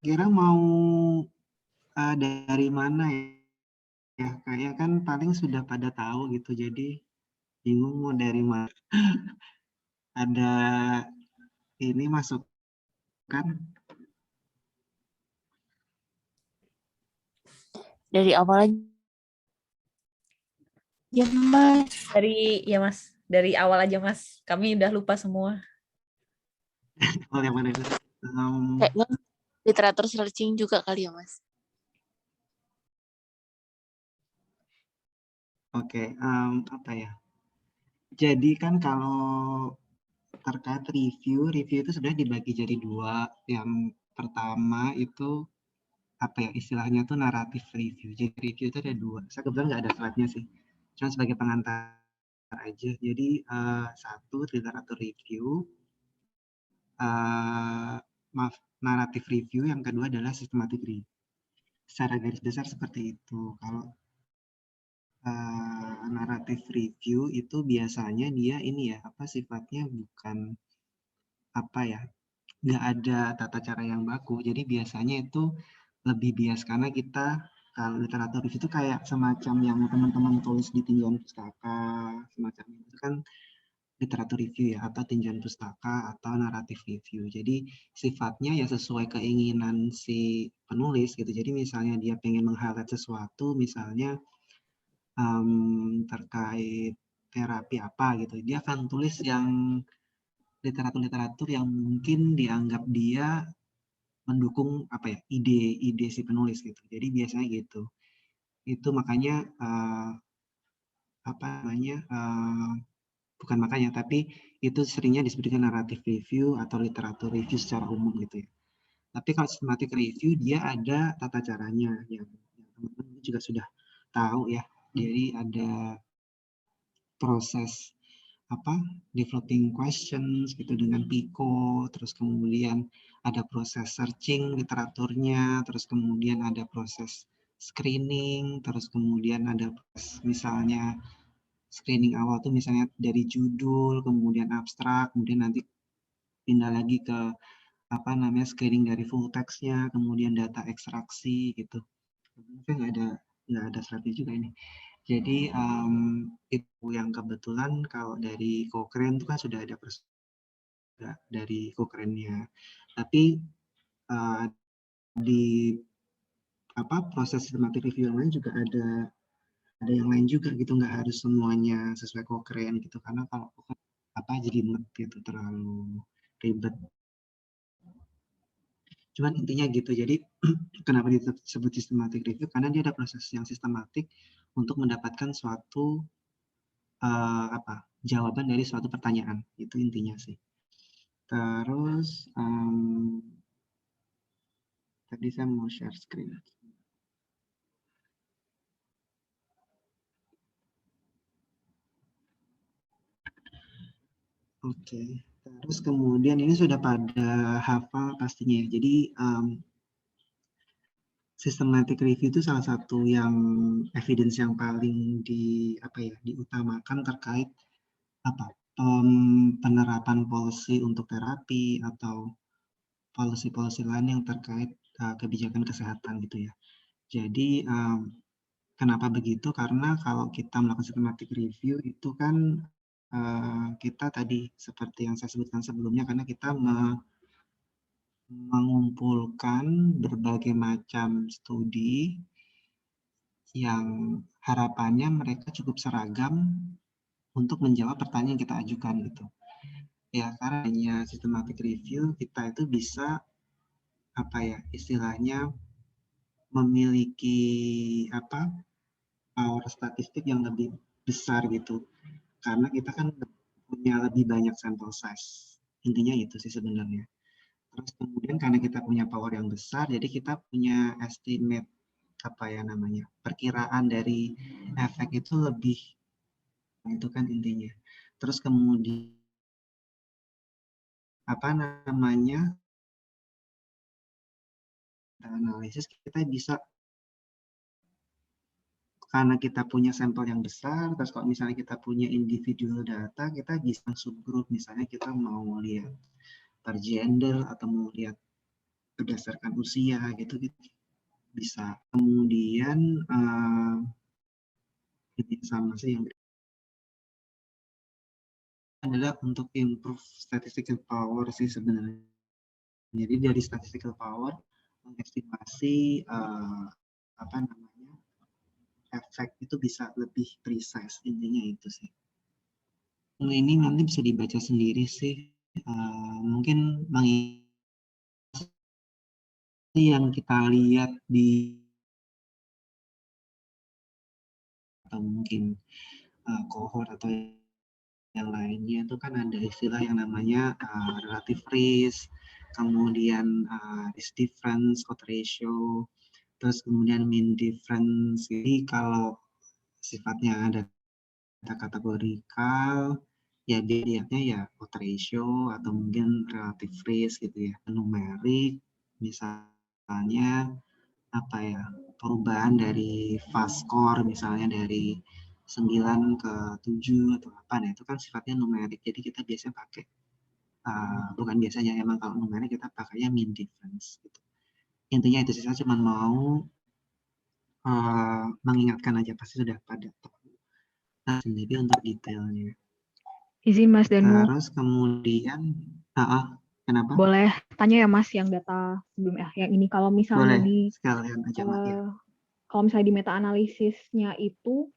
Kira mau dari mana ya? Kayak kan paling sudah pada tahu gitu, jadi bingung mau dari mana. Ada ini masuk kan? Dari awal aja ya Mas. Dari awal aja Mas. Kami udah lupa semua. Boleh, boleh. Kayaknya literatur searching juga kali ya Mas. Oke, apa ya? Jadi kan kalau terkait review itu sebenarnya dibagi jadi dua. Yang pertama itu apa ya istilahnya tuh naratif review. Jadi review itu ada dua. Saya kebetulan nggak ada slide-nya sih. Cuma sebagai pengantar aja. Jadi satu literatur review, maaf naratif review. Yang kedua adalah systematic review. Secara garis besar seperti itu. Kalau naratif review itu biasanya dia ini ya apa sifatnya bukan apa ya nggak ada tata cara yang baku jadi biasanya itu lebih bias karena kita kalau literatur review itu kayak semacam yang teman-teman tulis di tinjauan pustaka semacam itu kan literatur review ya atau tinjauan pustaka atau naratif review jadi sifatnya ya sesuai keinginan si penulis gitu jadi misalnya dia pengen meng-highlight sesuatu misalnya terkait terapi apa gitu. Dia akan tulis yang literatur-literatur yang mungkin dianggap dia mendukung apa ya ide-ide si penulis gitu. Jadi biasanya gitu. Itu makanya apa namanya bukan makanya tapi itu seringnya disebutkan naratif review atau literatur review secara umum gitu ya. Tapi kalau systematic review dia ada tata caranya yang teman-teman juga sudah tahu ya. Jadi ada proses apa developing questions gitu dengan Pico, terus kemudian ada proses searching literaturnya, terus kemudian ada proses screening, terus kemudian ada proses misalnya screening awal tuh misalnya dari judul, kemudian abstrak, kemudian nanti pindah lagi ke apa namanya screening dari full text-nya, kemudian data ekstraksi gitu. Mungkin nggak ada strategi juga ini. Jadi itu yang kebetulan kalau dari Cochrane itu kan sudah ada dari Cochrane-nya. Tapi di apa proses systematic review yang lain juga ada yang lain juga gitu nggak harus semuanya sesuai Cochrane gitu karena kalau apa jadi gitu terlalu ribet. Cuman intinya gitu. Jadi kenapa disebut systematic review karena dia ada proses yang sistematik untuk mendapatkan suatu apa jawaban dari suatu pertanyaan itu intinya sih. Terus tadi saya mau share screen. Oke. Terus kemudian ini sudah pada hafal pastinya. Jadi systematic review itu salah satu yang evidence yang paling apa ya diutamakan terkait apa penerapan policy untuk terapi atau policy lain yang terkait kebijakan kesehatan gitu ya. Jadi kenapa begitu? Karena kalau kita melakukan systematic review itu kan kita tadi seperti yang saya sebutkan sebelumnya karena kita mengumpulkan berbagai macam studi yang harapannya mereka cukup seragam untuk menjawab pertanyaan yang kita ajukan gitu. Ya karena systematic review kita itu bisa apa ya istilahnya memiliki apa power statistik yang lebih besar gitu karena kita kan punya lebih banyak sampel size intinya itu sih sebenarnya terus kemudian karena kita punya power yang besar jadi kita punya estimate apa ya namanya perkiraan dari efek itu lebih nah, itu kan intinya terus kemudian apa namanya analisis kita bisa karena kita punya sampel yang besar, terus kalau misalnya kita punya individual data, kita bisa subgroup, misalnya kita mau lihat per gender atau mau lihat berdasarkan usia gitu, bisa. Kemudian ini sama sih yang adalah untuk improve statistical power sih sebenarnya. Jadi dari statistical power mengestimasi apa namanya efek itu bisa lebih precise, intinya itu sih. Ini nanti bisa dibaca sendiri sih. Mungkin yang kita lihat di atau mungkin cohort atau yang lainnya itu kan ada istilah yang namanya relative risk, kemudian risk difference, odds ratio, terus kemudian mean difference. Jadi kalau sifatnya ada kategorikal, ya dia lihatnya ya odds ratio atau mungkin relative risk gitu ya, numerik, misalnya apa ya, perubahan dari fast score misalnya dari 9 ke 7 atau apa, nah itu kan sifatnya numerik, jadi kita biasanya pakai bukan biasanya, emang kalau numerik kita pakainya mean difference gitu. Intinya itu sih, saya cuma mau mengingatkan aja, pasti sudah pada tahu. Nah, sendiri untuk detailnya. Izin Mas Danu. Terus kemudian, kenapa? Boleh tanya ya Mas yang data sebelum yang ini, kalau misalnya boleh, sekalian aja Mak, ya. Kalau misalnya di meta analisisnya itu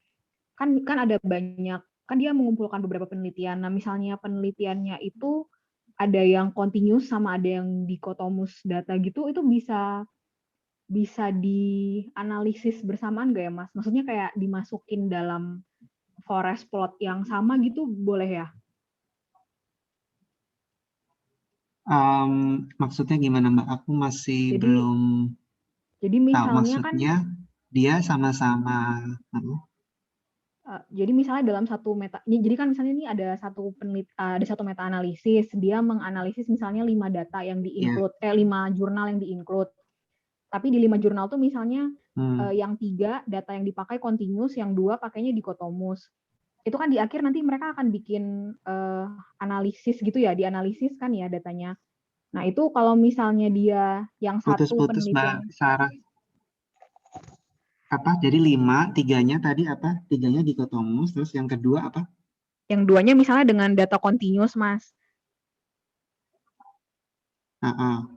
kan ada banyak, kan dia mengumpulkan beberapa penelitian. Nah, misalnya penelitiannya itu ada yang continuous sama ada yang dikotomus data gitu, itu bisa dianalisis bersamaan nggak ya Mas? Maksudnya kayak dimasukin dalam forest plot yang sama gitu, boleh ya? Maksudnya gimana Mbak? Aku masih belum jadi tahu misalnya maksudnya kan, dia sama-sama. Jadi misalnya dalam satu meta, jadi kan misalnya ini ada satu meta analisis, dia menganalisis misalnya 5 data yang di-include, 5 jurnal yang di-include. Tapi di 5 jurnal tuh misalnya yang 3 data yang dipakai continuous, yang 2 pakainya dikotomus. Itu kan di akhir nanti mereka akan bikin analisis gitu ya, dianalisis kan ya datanya. Nah itu kalau misalnya dia yang satu penelitian. Mbak Sarah. Apa? Jadi 5, 3-nya tadi apa? 3-nya dikotomus, terus yang kedua apa? Yang 2-nya misalnya dengan data continuous, Mas.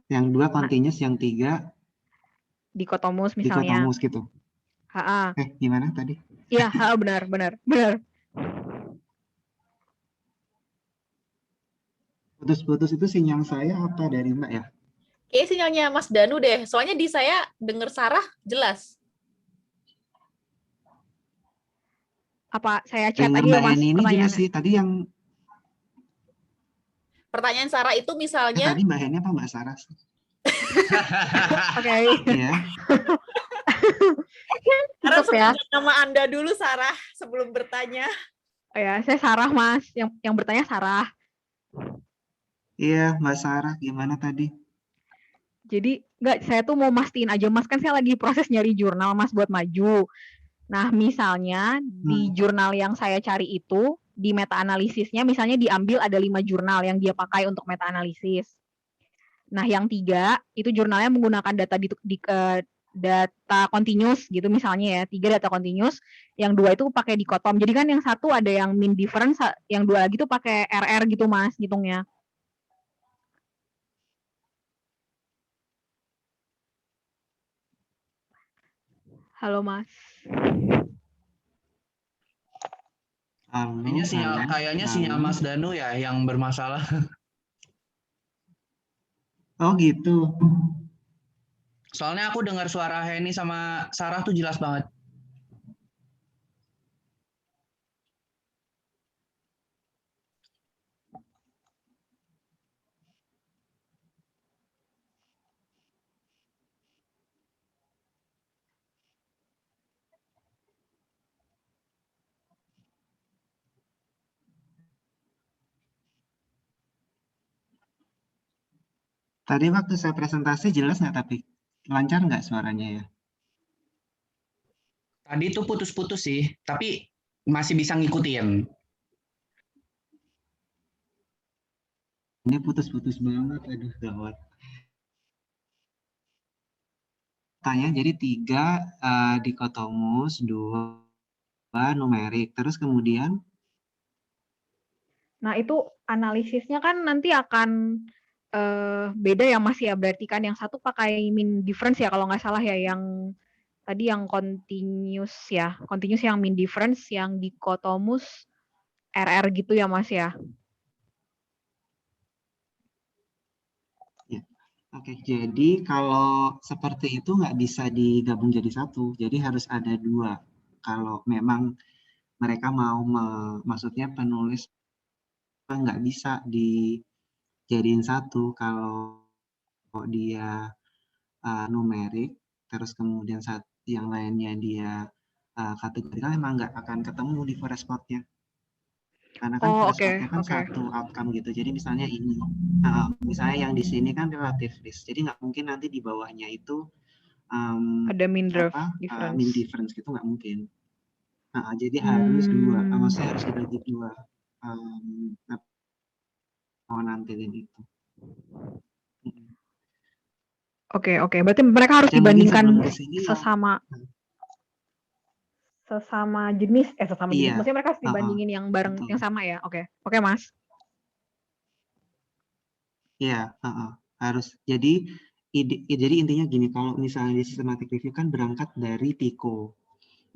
Yang 2 continuous, yang 3 dikotomus misalnya. Dikotomus gitu. Gimana tadi? Iya, benar. Putus-putus itu sinyal saya apa dari Mbak ya? Kayaknya sinyalnya Mas Danu deh. Soalnya di saya dengar Sarah jelas. Apa saya chat Dengar aja ya Mbak Mas Heni ini jelas pertanyaannya? sih. Tadi yang Pertanyaan Sarah itu misalnya. Tadi Mbak Heni apa Mbak Sarah? Oke. Iya. Sarah sebutkan nama Anda dulu Sarah sebelum bertanya. Oh ya, saya Sarah Mas. Yang bertanya Sarah. Iya, Mbak Sarah, gimana tadi? Jadi saya tuh mau mastiin aja Mas, kan saya lagi proses nyari jurnal Mas buat maju. Nah, misalnya di jurnal yang saya cari itu, di meta analisisnya misalnya diambil ada 5 jurnal yang dia pakai untuk meta analisis. Nah, yang 3 itu jurnalnya menggunakan data data continuous gitu misalnya ya, 3 data continuous, yang 2 itu pakai dikotom. Jadi kan yang satu ada yang mean difference, yang 2 lagi tuh pakai RR gitu Mas ngitungnya. Halo Mas. Kayaknya sinyal Mas Danu ya yang bermasalah. Oh gitu. Soalnya aku dengar suara Heni sama Sarah tuh jelas banget. Tadi waktu saya presentasi jelas nggak, tapi lancar nggak suaranya ya? Tadi tuh putus-putus sih, tapi masih bisa ngikutin. Ini putus-putus banget, aduh gawat. Tanya, jadi 3 dikotomus, 2 numerik, terus kemudian Nah, itu analisisnya kan nanti akan beda ya Mas ya. Berarti kan yang satu pakai mean difference ya kalau nggak salah ya, yang tadi yang continuous ya. Continuous yang mean difference, yang dikotomus RR gitu ya Mas ya. ya. Oke, jadi kalau seperti itu nggak bisa digabung jadi satu, jadi harus ada 2. Kalau memang mereka mau, maksudnya penulis nggak bisa dijadiin satu. Kalau dia numerik, terus kemudian yang lainnya dia kategorikan, emang nggak akan ketemu di forest plot-nya. Karena kan Oh, forest oke, plot-nya kan oke. satu outcome gitu. Jadi misalnya ini, misalnya yang di sini kan relative risk. Jadi nggak mungkin nanti di bawahnya itu Ada mean mean difference. difference gitu, nggak mungkin. Jadi harus 2, maksudnya harus dibagi 2. Mau nampilin itu. Oke, oke. Berarti mereka harus Dan mungkin sebelum dibandingkan ke sini sesama jenis, sesama jenis. iya, Maksudnya mereka harus dibandingin yang bareng, betul. yang sama ya. Oke, oke Mas. Iya, harus. Jadi jadi intinya gini, kalau misalnya di systematic review kan berangkat dari PICO.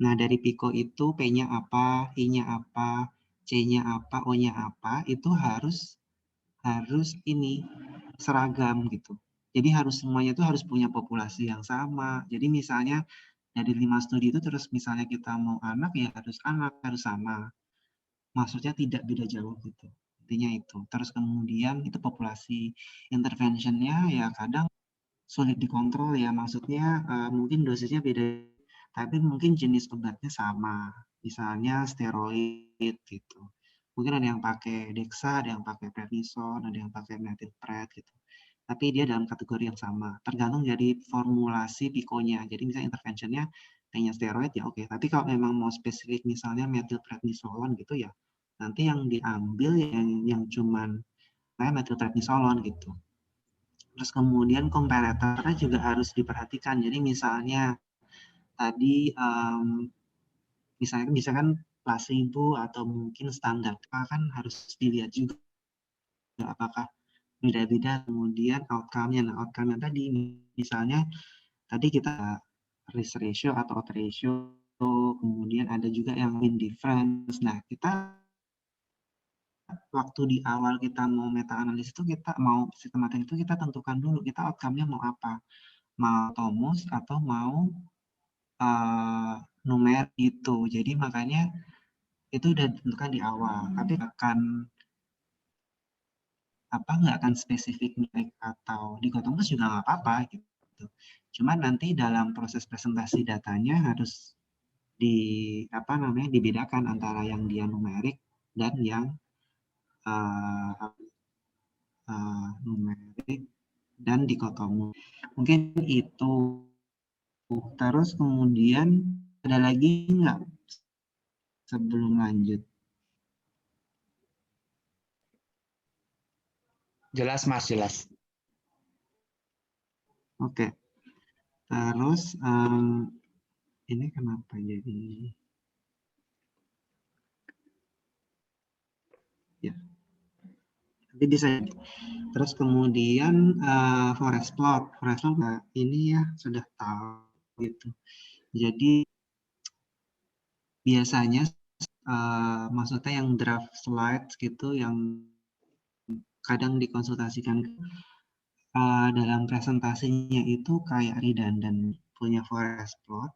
Nah, dari PICO itu P-nya apa, I-nya apa, C-nya apa, O-nya apa, itu harus ini seragam gitu. Jadi harus semuanya itu harus punya populasi yang sama. Jadi misalnya dari 5 studi itu, terus misalnya kita mau anak, ya harus anak, harus sama. Maksudnya tidak beda jauh gitu. Intinya itu. Terus kemudian itu populasi interventionnya ya kadang sulit dikontrol ya. Maksudnya mungkin dosisnya beda, tapi mungkin jenis obatnya sama. Misalnya steroid gitu. Mungkin ada yang pakai Dexa, ada yang pakai prednison, ada yang pakai methylpred gitu. Tapi dia dalam kategori yang sama. Tergantung dari formulasi pikonya. Jadi misalnya interventionnya hanya steroid ya oke. Tapi kalau memang mau spesifik misalnya methylprednisolon gitu ya, nanti yang diambil yang cuman kayak methylprednisolon gitu. Terus kemudian komparatornya juga harus diperhatikan. Jadi misalnya tadi misalkan placebo atau mungkin standar kan harus dilihat juga apakah beda-beda kemudian outcome-nya. Nah, outcome-nya tadi misalnya tadi kita risk ratio atau odds ratio, kemudian ada juga yang mean difference. Nah, kita waktu di awal kita mau meta analisis itu, kita mau sistematik itu, kita tentukan dulu kita outcome-nya mau apa, mau tomus atau mau numerik itu. Jadi makanya itu udah ditentukan di awal, tapi nggak akan spesifik numerik atau dikotomus juga nggak apa-apa gitu. Cuman nanti dalam proses presentasi datanya harus dibedakan antara yang dia numerik dan yang numerik dan dikotomus. Mungkin itu. Terus kemudian ada lagi nggak sebelum lanjut? Jelas Mas, jelas. Oke. Terus ini kenapa jadi ya? Nanti bisa. Terus kemudian forest plot ini ya sudah tahu gitu. Jadi biasanya maksudnya yang draft slides gitu yang kadang dikonsultasikan dalam presentasinya itu kayak redundant punya forest plot.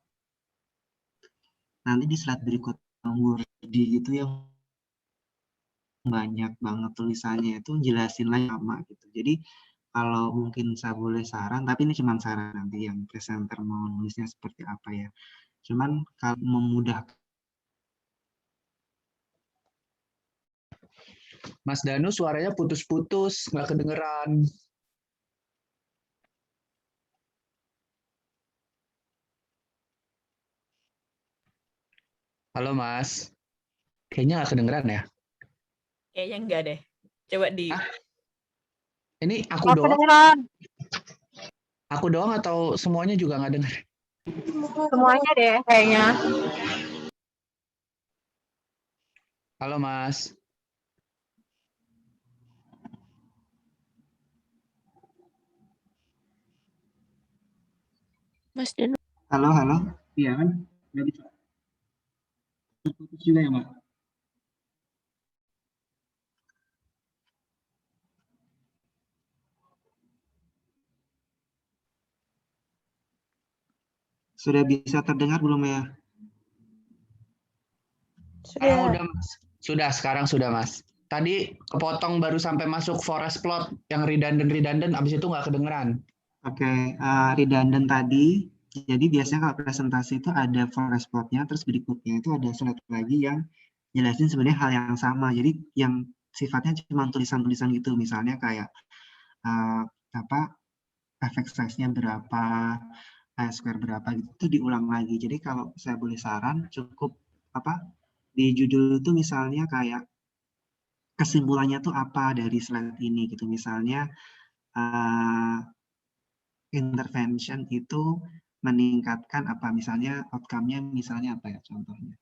Nanti di slide berikut Word itu yang banyak banget tulisannya itu jelasin lagi sama gitu. Jadi kalau mungkin saya boleh saran, tapi ini cuma saran, nanti yang presenter mau nulisnya seperti apa ya. Cuman kalau memudahkan. Mas Danu suaranya putus-putus, nggak kedengeran. Halo Mas. Kayaknya nggak kedengeran ya? Kayaknya enggak deh. Coba di Hah? Ini Oh, kedengeran. aku doang atau semuanya juga nggak denger? Semuanya deh kayaknya. Halo Mas. Mas Danu. Halo, halo. Iya kan? Nggak bisa. Terputus juga ya, Mbak? Sudah bisa terdengar belum ya? Sekarang udah Mas. Sekarang sudah Mas. Tadi kepotong baru sampai masuk forest plot yang redundant, abis itu nggak kedengeran. Oke, redundant tadi. Jadi biasanya kalau presentasi itu ada forest plot-nya, terus berikutnya itu ada slide lagi yang jelasin sebenarnya hal yang sama. Jadi yang sifatnya cuma tulisan-tulisan gitu, misalnya kayak apa efek size-nya berapa, square berapa gitu, itu diulang lagi. Jadi kalau saya boleh saran, cukup apa di judul itu misalnya kayak kesimpulannya tuh apa dari slide ini gitu. Misalnya intervention itu meningkatkan apa misalnya outcome-nya misalnya apa ya contohnya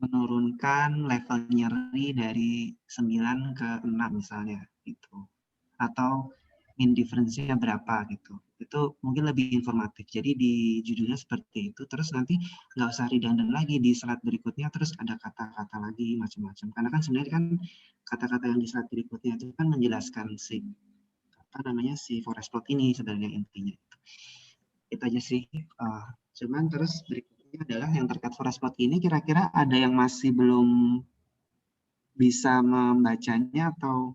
menurunkan level nyeri dari 9 ke 6 misalnya gitu atau indifference-nya berapa gitu itu mungkin lebih informatif jadi di judulnya seperti itu terus nanti nggak usah redundant lagi di slide berikutnya terus ada kata-kata lagi macam-macam karena kan sebenarnya kan kata-kata yang di slide berikutnya itu kan menjelaskan si apa namanya si forest plot ini sebenarnya intinya itu aja sih. Cuman terus berikutnya adalah yang terkait forest plot ini kira-kira ada yang masih belum bisa membacanya atau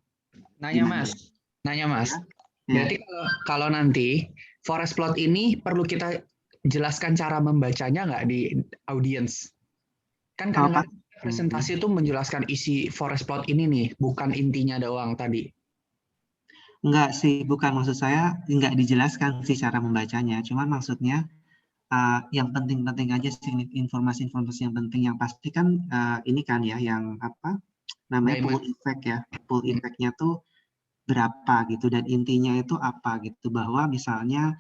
Nanya gimana? Mas. Nanya Mas. Ya, ya. Berarti kalau nanti forest plot ini perlu kita jelaskan cara membacanya nggak di audience? Kan Kalau Pak, kadang-kadang presentasi itu menjelaskan isi forest plot ini nih, bukan intinya doang tadi. enggak sih, bukan maksud saya enggak dijelaskan sih cara membacanya. Cuman maksudnya yang penting-penting aja sih informasi-informasi yang penting yang pasti kan ini kan ya yang apa namanya pull effect ya. Pull effect-nya tuh berapa gitu dan intinya itu apa gitu bahwa misalnya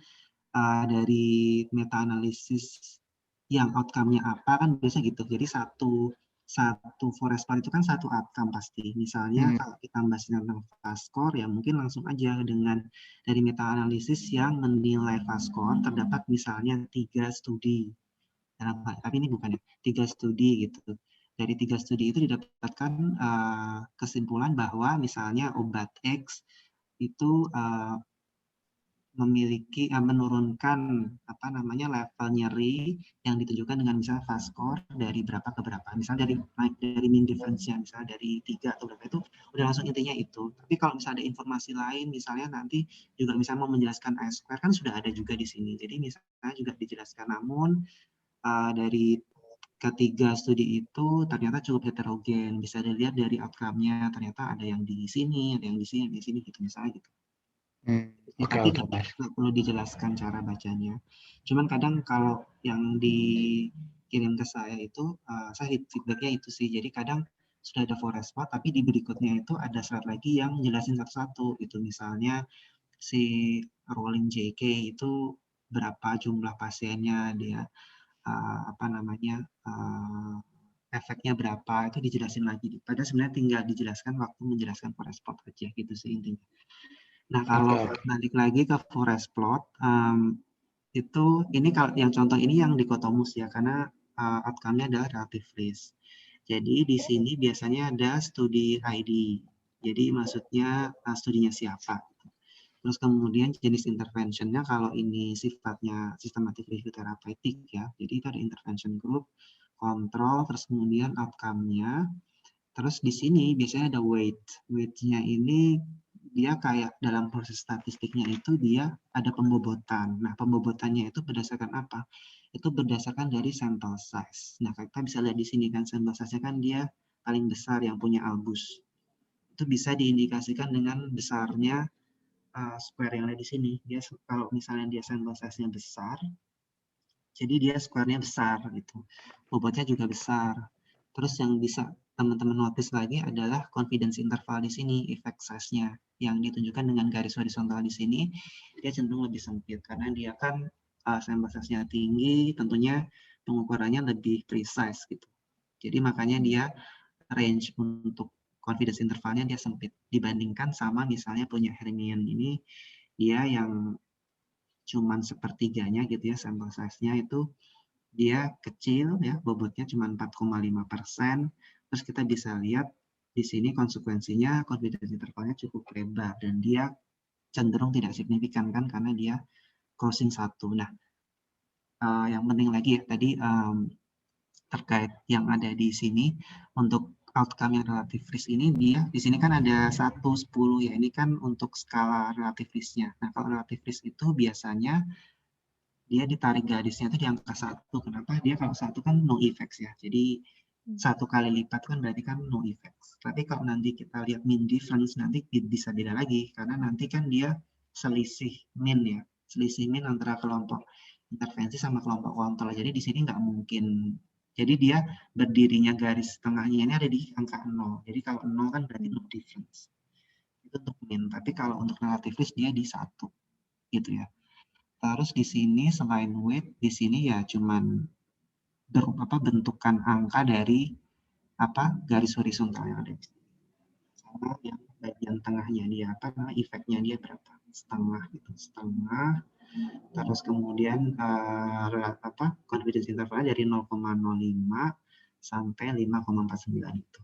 dari meta analisis yang outcome-nya apa kan biasa gitu jadi satu forest plan itu kan satu outcome pasti misalnya kalau kita bahas tentang fast score ya mungkin langsung aja dengan dari meta analisis yang menilai fast score terdapat misalnya 3 studi tapi ini bukan ya 3 studi gitu dari 3 studi itu didapatkan kesimpulan bahwa misalnya obat X itu memiliki menurunkan apa namanya level nyeri yang ditunjukkan dengan misalnya fast score dari berapa ke berapa misalnya dari mean difference-nya misalnya dari 3 atau berapa itu udah langsung intinya itu tapi kalau misalnya ada informasi lain misalnya nanti juga misalnya mau menjelaskan I-square kan sudah ada juga di sini jadi misalnya juga dijelaskan namun dari ketiga studi itu ternyata cukup heterogen bisa dilihat dari outcome-nya ternyata ada yang di sini ada yang di sini di sini gitu misalnya gitu. Tapi nggak perlu dijelaskan cara bacanya. Cuman kadang kalau yang dikirim ke saya itu, saya feedbacknya itu sih. Jadi kadang sudah ada forest plot, tapi di berikutnya itu ada slide lagi yang jelasin satu-satu. Itu misalnya si rolling JK itu berapa jumlah pasiennya, dia apa namanya efeknya berapa itu dijelasin lagi. Padahal sebenarnya tinggal dijelaskan waktu menjelaskan forest plot aja gitu sih intinya. Nah, kalau balik lagi ke forest plot, itu ini kalau yang contoh ini yang dikotomus ya, karena outcome-nya adalah relative risk. Jadi di sini biasanya ada studi ID. Jadi maksudnya studinya siapa. Terus kemudian jenis intervention-nya kalau ini sifatnya systematic review therapeutic ya. Jadi itu ada intervention group, kontrol, terus kemudian outcome-nya. Terus di sini biasanya ada weight. Weight-nya ini dia kayak dalam proses statistiknya itu dia ada pembobotan. Nah, pembobotannya itu berdasarkan apa? Itu berdasarkan dari sampel size. Nah, kita bisa lihat di sini kan sampel size-nya kan dia paling besar yang punya albus. Itu bisa diindikasikan dengan besarnya square yang ada di sini. Dia kalau misalnya dia sampel size-nya besar, Jadi dia square-nya besar gitu. Bobotnya juga besar. Terus yang bisa teman-teman notice lagi adalah confidence interval di sini, effect size-nya yang ditunjukkan dengan garis horizontal di sini, dia cenderung lebih sempit karena dia kan sample size-nya tinggi, tentunya pengukurannya lebih precise gitu. Jadi makanya dia range untuk confidence intervalnya dia sempit dibandingkan sama misalnya punya Hermione ini, dia yang cuman sepertiganya gitu ya, sampel size-nya itu dia kecil ya, bobotnya cuma 4,5%. Terus kita bisa lihat di sini konsekuensinya confidence intervalnya cukup lebar dan dia cenderung tidak signifikan kan karena dia crossing 1. Nah, yang penting lagi ya tadi terkait yang ada di sini untuk outcome yang relative risk ini, dia di sini kan ada 1, 10 ya, ini kan untuk skala relative risk-nya. Nah, kalau relative risk itu biasanya dia ditarik garisnya itu di angka 1. Kenapa? Dia kalau 1 kan no effects ya. Jadi 1 kali lipat kan berarti kan no effects. Tapi kalau nanti kita lihat mean difference nanti bisa beda lagi karena nanti kan dia selisih mean ya. Selisih mean antara kelompok intervensi sama kelompok kontrol. Jadi di sini nggak mungkin. Jadi dia berdirinya garis tengahnya ini ada di angka 0. Jadi kalau 0 kan berarti no difference. Itu untuk mean. Tapi kalau untuk relative risk dia di 1. Gitu ya. Terus di sini selain weight, di sini ya cuman bentukan angka dari garis horizontal yang ada di sini. Sama yang bagian tengahnya dia efeknya dia berapa? Setengah gitu, setengah. Terus kemudian confidence intervalnya dari 0,05 sampai 5,49 itu.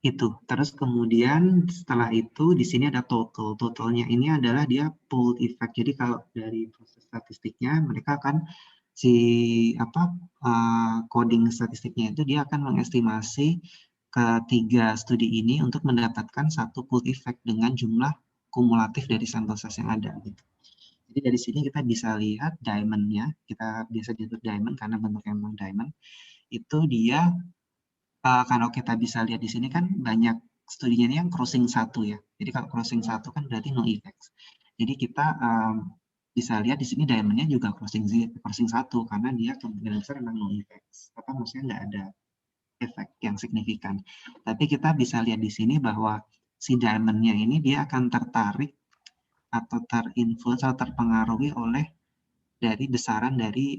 Itu. Terus kemudian setelah itu di sini ada total. Totalnya ini adalah dia pooled effect. Jadi kalau dari proses statistiknya mereka akan coding statistiknya itu dia akan mengestimasi ketiga studi ini untuk mendapatkan satu pooled effect dengan jumlah kumulatif dari sampel size yang ada gitu. Jadi dari sini kita bisa lihat diamond-nya, kita biasa disebut diamond karena bentuknya memang diamond. Itu dia kalau kita bisa lihat di sini kan banyak studinya ini yang crossing 1 ya. Jadi kalau crossing 1 kan berarti no effects. Jadi kita bisa lihat di sini diamond-nya juga crossing 1 karena dia kemungkinan besar memang no effects. Maksudnya nggak ada efek yang signifikan. Tapi kita bisa lihat di sini bahwa si diamond-nya ini dia akan tertarik atau terinfluence atau terpengaruhi oleh dari besaran dari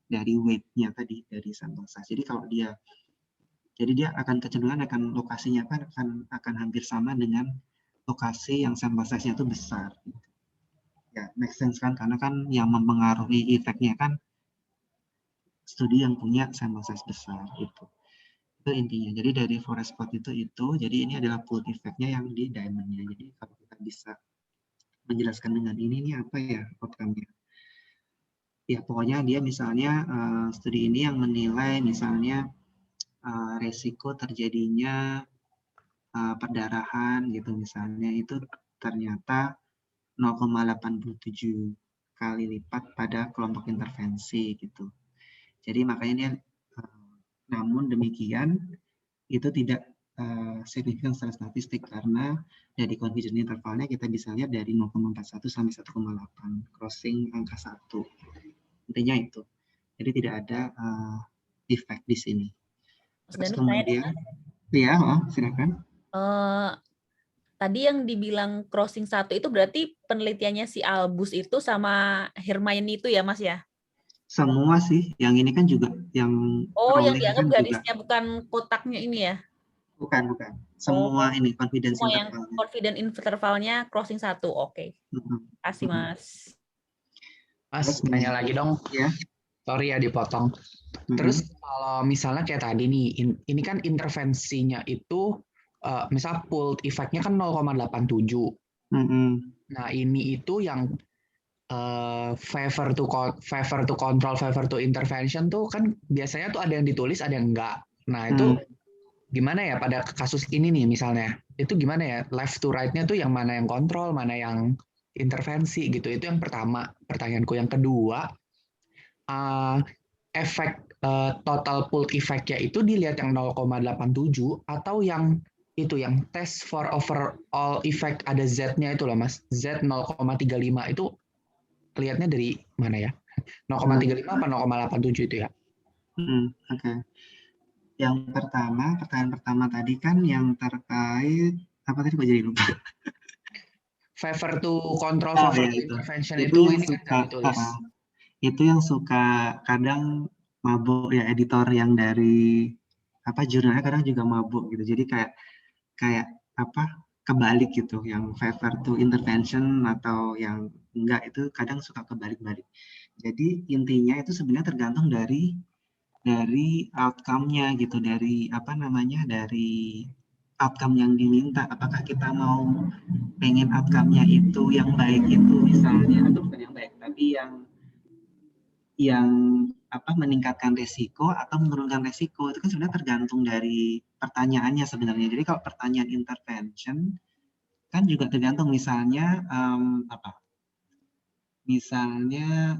dari weight-nya tadi, dari sampel size. Jadi dia akan kecenderungan lokasinya kan akan hampir sama dengan lokasi yang sampel size-nya itu besar. Ya, make sense kan? Karena kan yang mempengaruhi efeknya kan studi yang punya sampel size besar itu. Itu intinya. Jadi dari forest plot itu. Jadi ini adalah pooled effect-nya yang di diamond-nya. Jadi kalau kita bisa menjelaskan dengan ini apa ya outcome-nya? Ya pokoknya dia misalnya studi ini yang menilai misalnya resiko terjadinya perdarahan gitu misalnya itu ternyata 0,87 kali lipat pada kelompok intervensi gitu. Jadi makanya dia namun demikian itu tidak signifikan secara statistik karena dari confidence intervalnya kita bisa lihat dari 0,41 sampai 1,8 crossing angka 1. Intinya itu. Jadi tidak ada efek di sini. Terus kemudian, ya, silakan. Tadi yang dibilang crossing 1 itu berarti penelitiannya si Albus itu sama Hermione itu ya, Mas ya? Semua sih, yang ini kan juga yang yang dianggap kan garisnya juga. Bukan kotaknya ini ya? Bukan. Semua ini confidence intervalnya. Yang confidence intervalnya crossing 1, oke. Kasih Mas. Mas, nanya lagi dong. Ya. Sorry ya dipotong. Terus kalau misalnya kayak tadi nih, ini kan intervensinya itu, misal pooled effect-nya kan 0,87. Nah ini itu yang favor to control, favor to intervention tuh kan biasanya tuh ada yang ditulis, ada yang enggak. Nah itu gimana ya pada kasus ini nih misalnya? Itu gimana ya left to right-nya tuh yang mana yang kontrol, mana yang intervensi gitu. Itu yang pertama pertanyaanku. Yang kedua, efek total pooled effect-nya itu dilihat yang 0,87 atau yang itu yang test for overall effect ada Z-nya itu loh Mas. Z 0,35 itu lihatnya dari mana ya? 0,35 apa 0,87 itu ya? Oke. Yang pertanyaan pertama tadi kan yang terkait apa tadi kok jadi lupa? Favor to control, Oh favor ya to itu. intervention Itu itu yang ini kan suka nggak ditulis. itu yang suka kadang mabuk ya, editor yang dari apa jurnalnya kadang juga mabuk gitu. Jadi kayak apa kebalik gitu, yang favor to intervention atau yang enggak itu kadang suka kebalik-balik. Jadi intinya itu sebenarnya tergantung dari outcome-nya gitu, dari apa namanya, dari outcome yang diminta. Apakah kita mau pengen outcome-nya itu yang baik itu misalnya, atau bukan yang baik, tapi yang apa meningkatkan resiko atau menurunkan resiko, itu kan sebenarnya tergantung dari pertanyaannya sebenarnya. Jadi kalau pertanyaan intervention kan juga tergantung misalnya misalnya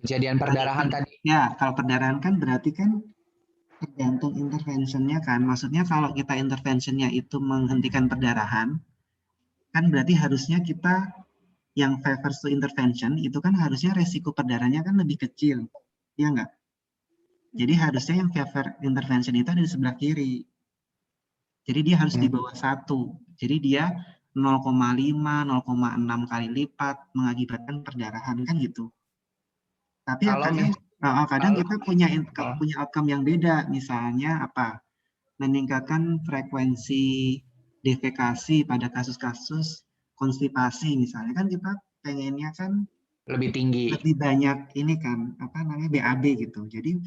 Kejadian perdarahan tadi. ya kalau perdarahan kan berarti kan tergantung interventionnya kan. Maksudnya kalau kita interventionnya itu menghentikan perdarahan, kan berarti harusnya kita yang favors to intervention itu kan harusnya resiko perdarahannya kan lebih kecil, ya enggak? Jadi harusnya yang favor intervention itu ada di sebelah kiri. Jadi dia harus di bawah 1. Jadi dia 0,5, 0,6 kali lipat mengakibatkan perdarahan kan gitu. Tapi kadang kita punya outcome yang beda. Misalnya apa? Meningkatkan frekuensi defekasi pada kasus-kasus konstipasi misalnya, kan kita pengennya kan lebih tinggi, lebih banyak ini kan apa namanya BAB gitu. Jadi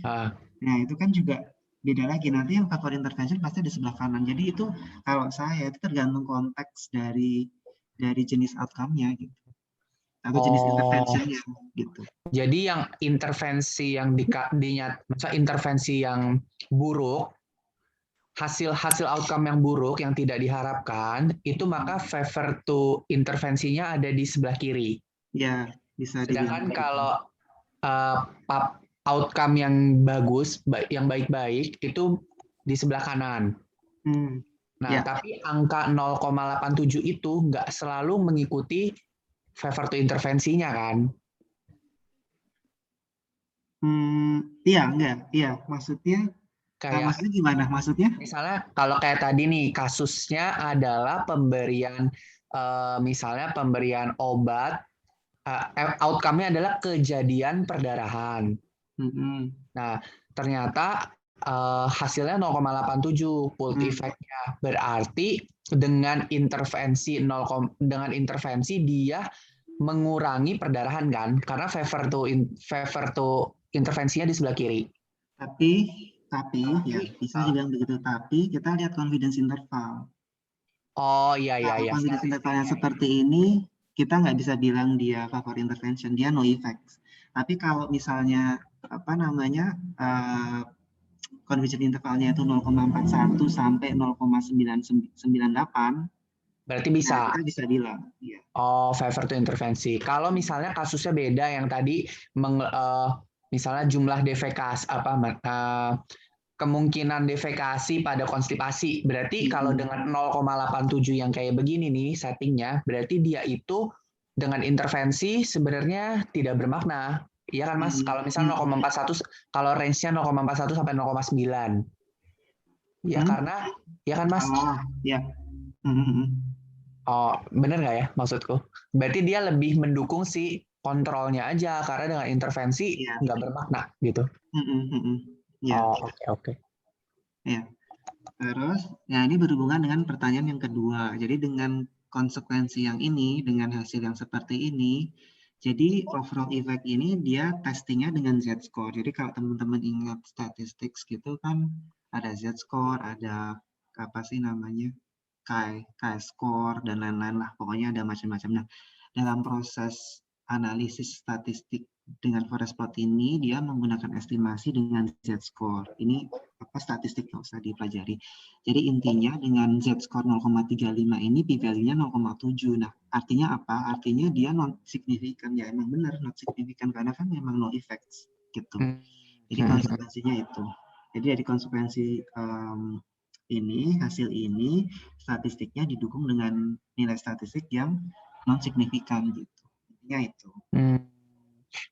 nah itu kan juga beda lagi. Nanti yang favor intervention pasti di sebelah kanan. Jadi itu kalau saya itu tergantung konteks dari jenis outcome-nya gitu, atau jenis intervention-nya gitu. Jadi yang intervensi yang misalnya intervensi yang buruk, hasil outcome yang buruk yang tidak diharapkan itu, maka favor to intervensinya ada di sebelah kiri. Ya, bisa. Sedangkan kalau outcome yang bagus, yang baik-baik itu di sebelah kanan. Nah, tapi angka 0,87 itu nggak selalu mengikuti favor to intervensinya kan? Iya, enggak. Iya, maksudnya maksudnya gimana? Maksudnya? Misalnya kalau kayak tadi nih, kasusnya adalah pemberian, misalnya pemberian obat, outcome-nya adalah kejadian perdarahan. Nah, ternyata hasilnya 0,87 pooled effect-nya. Berarti dengan intervensi dia mengurangi perdarahan kan? Karena favor to intervensinya di sebelah kiri. Tapi ya bisa dibilang begitu. Tapi kita lihat confidence interval. Oh iya. Confidence interval yang seperti ini kita nggak bisa bilang dia favor intervention, dia no effects. Tapi kalau misalnya apa namanya confidence intervalnya itu 0,41 sampai 0,998, berarti bisa. Kita bisa bilang. Ya. Oh, favor to intervensi. Kalau misalnya kasusnya beda yang tadi misalnya jumlah defekasi kemungkinan defekasi pada konstipasi, berarti kalau dengan 0,87 yang kayak begini nih settingnya, berarti dia itu dengan intervensi sebenarnya tidak bermakna. Iya kan Mas? Kalau misalnya 0,41, kalau range-nya 0,41 sampai 0,9. Ya karena, ya kan Mas? Ya. Oh, bener nggak ya maksudku? Berarti dia lebih mendukung si kontrolnya aja, karena dengan intervensi nggak bermakna gitu. Ya. Oke. Ya. Terus, ya ini berhubungan dengan pertanyaan yang kedua. Jadi dengan konsekuensi yang ini, dengan hasil yang seperti ini, jadi overall effect ini dia testingnya dengan Z-score. Jadi kalau teman-teman ingat statistik gitu kan, ada Z-score, ada apa sih namanya, chi-score, dan lain-lain lah. Pokoknya ada macam-macam. Nah, dalam proses analisis statistik dengan forest plot ini, dia menggunakan estimasi dengan Z-score. Ini apa statistik nggak usah dipelajari. Jadi intinya dengan Z-score 0,35 ini p-value-nya 0,7. Nah, artinya apa? Artinya dia non signifikan. Ya emang benar not signifikan karena kan memang no effects gitu. Jadi konsekuensinya itu. Jadi dari konsekuensi ini, hasil ini, statistiknya didukung dengan nilai statistik yang non signifikan gitu. Intinya itu.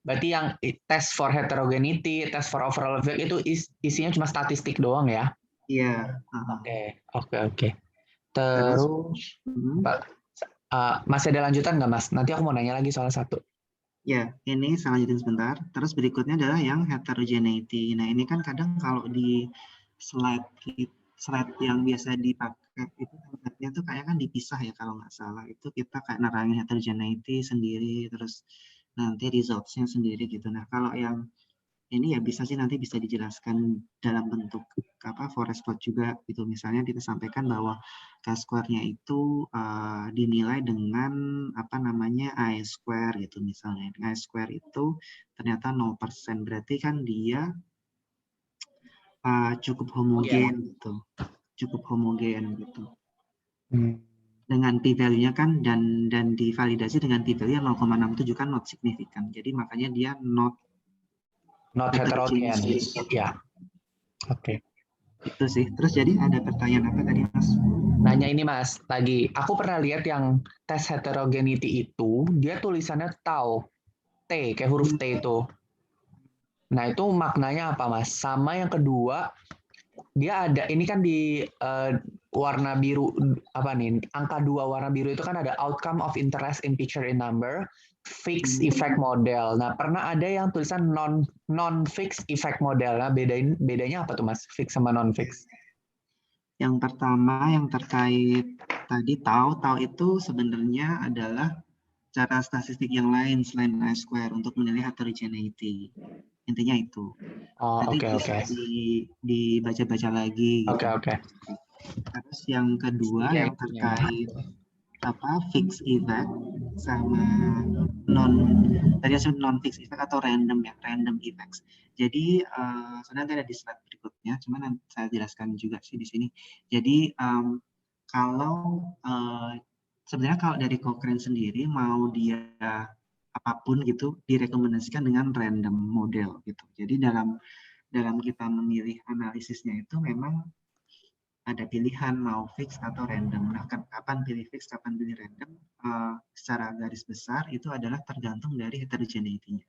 Berarti yang test for heterogeneity, test for overall effect itu isinya cuma statistik doang ya? Iya. Oke. Terus, masih ada lanjutan nggak Mas? Nanti aku mau nanya lagi soal satu. Ya, ini saya lanjutin sebentar. Terus berikutnya adalah yang heterogeneity. Nah, ini kan kadang kalau di slide yang biasa dipakai itu tempatnya tuh kayak kan dipisah ya kalau nggak salah. Itu kita kayak nerangin heterogeneity sendiri, terus nanti results-nya sendiri gitu. Nah, kalau yang ini ya bisa sih nanti bisa dijelaskan dalam bentuk forest plot juga gitu. Misalnya kita sampaikan bahwa chi-square-nya itu dinilai dengan I square gitu misalnya. I square itu ternyata 0%, berarti kan dia cukup homogen gitu. Cukup homogen gitu. Dengan p-value-nya kan dan divalidasi dengan p-value 0,67 kan not signifikan. Jadi makanya dia not heterogen. Ya. Oke. Itu sih. Terus jadi ada pertanyaan apa tadi Mas? Nanya ini Mas, tadi aku pernah lihat yang tes heterogeneity itu dia tulisannya tau, T kayak huruf T itu. Nah itu maknanya apa Mas? Sama yang kedua dia ada ini kan di warna biru angka 2 warna biru itu kan ada outcome of interest in picture in number, fixed effect model. Nah, pernah ada yang tulisan non fixed effect model. Nah, bedanya apa tuh Mas? Fix sama non fixed? Yang pertama yang terkait tadi tau itu sebenarnya adalah cara statistik yang lain selain I square untuk menilai heterogeneity. Intinya itu. Nanti bisa dibaca-baca lagi gitu. Oke. Terus yang kedua yang terkait fixed effect sama non fixed effect atau random effects. Jadi sebenarnya ada di slide berikutnya, cuman saya jelaskan juga sih di sini. Jadi kalau sebenarnya kalau dari Cochrane sendiri mau dia apapun gitu direkomendasikan dengan random model gitu. Jadi dalam kita memilih analisisnya itu memang ada pilihan mau fix atau random. Nah, kapan pilih fix, kapan pilih random, secara garis besar itu adalah tergantung dari heterogeneity-nya.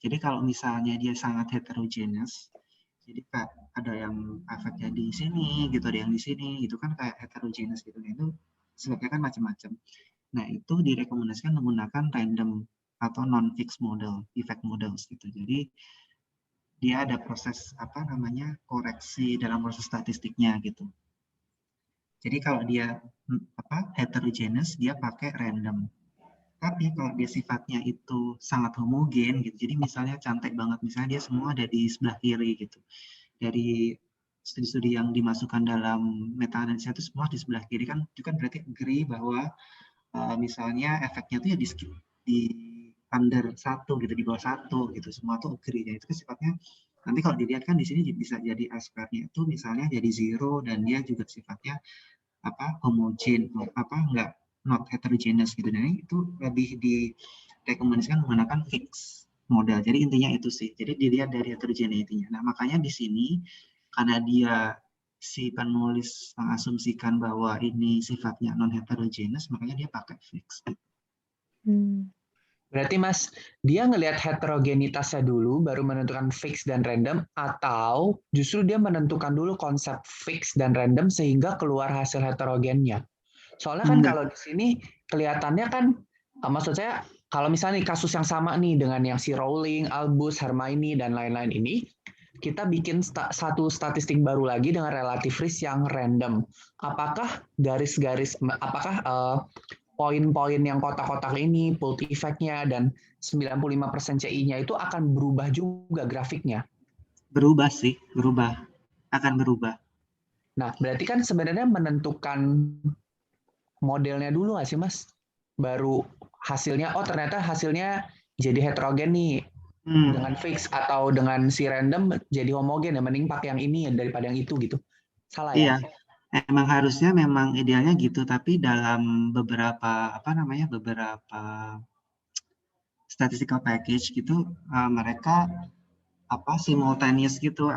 Jadi kalau misalnya dia sangat heterogeneous, jadi ada yang efeknya di sini, gitu, ada yang di sini, itu kan kayak heterogeneous gitu. Nah, itu sebabnya kan macam-macam. Nah, itu direkomendasikan menggunakan random atau non-fixed model, effect models gitu. Jadi dia ada proses koreksi dalam proses statistiknya gitu. Jadi kalau dia heterogeneous dia pakai random. Tapi kalau dia sifatnya itu sangat homogen gitu. Jadi misalnya cantik banget, misalnya dia semua ada di sebelah kiri gitu. Dari studi-studi yang dimasukkan dalam meta analisis itu semua di sebelah kiri kan itu kan berarti agree bahwa misalnya efeknya itu ya di under 1 gitu, di bawah 1 gitu. Semua tuh agree ya. Itu sifatnya nanti kalau dilihat kan di sini bisa jadi I square-nya itu misalnya jadi 0 dan dia juga sifatnya homogen enggak not heterogeneous gitu. Dan itu lebih direkomendasikan menggunakan fixed model. Jadi intinya itu sih. Jadi dilihat dari heterogeneity-nya. Nah, makanya di sini karena dia si penulis mengasumsikan bahwa ini sifatnya non heterogeneous, makanya dia pakai fixed. Berarti Mas, dia ngelihat heterogenitasnya dulu, baru menentukan fix dan random, atau justru dia menentukan dulu konsep fix dan random sehingga keluar hasil heterogennya. Soalnya kan kalau di sini kelihatannya kan, maksud saya, kalau misalnya kasus yang sama nih dengan yang si Rowling, Albus, Hermione, dan lain-lain ini, kita bikin satu statistik baru lagi dengan relative risk yang random. Apakah poin-poin yang kotak-kotak ini, pooled effect-nya, dan 95% CI-nya itu akan berubah juga grafiknya? Berubah sih, akan berubah. Nah, berarti kan sebenarnya menentukan modelnya dulu nggak sih, Mas? Baru hasilnya, ternyata hasilnya jadi heterogen nih, dengan fix, atau dengan si random jadi homogen, ya mending pakai yang ini daripada yang itu gitu. Salah ya? Iya. Emang harusnya memang idealnya gitu, tapi dalam beberapa statistical package gitu mereka simultaneous gitu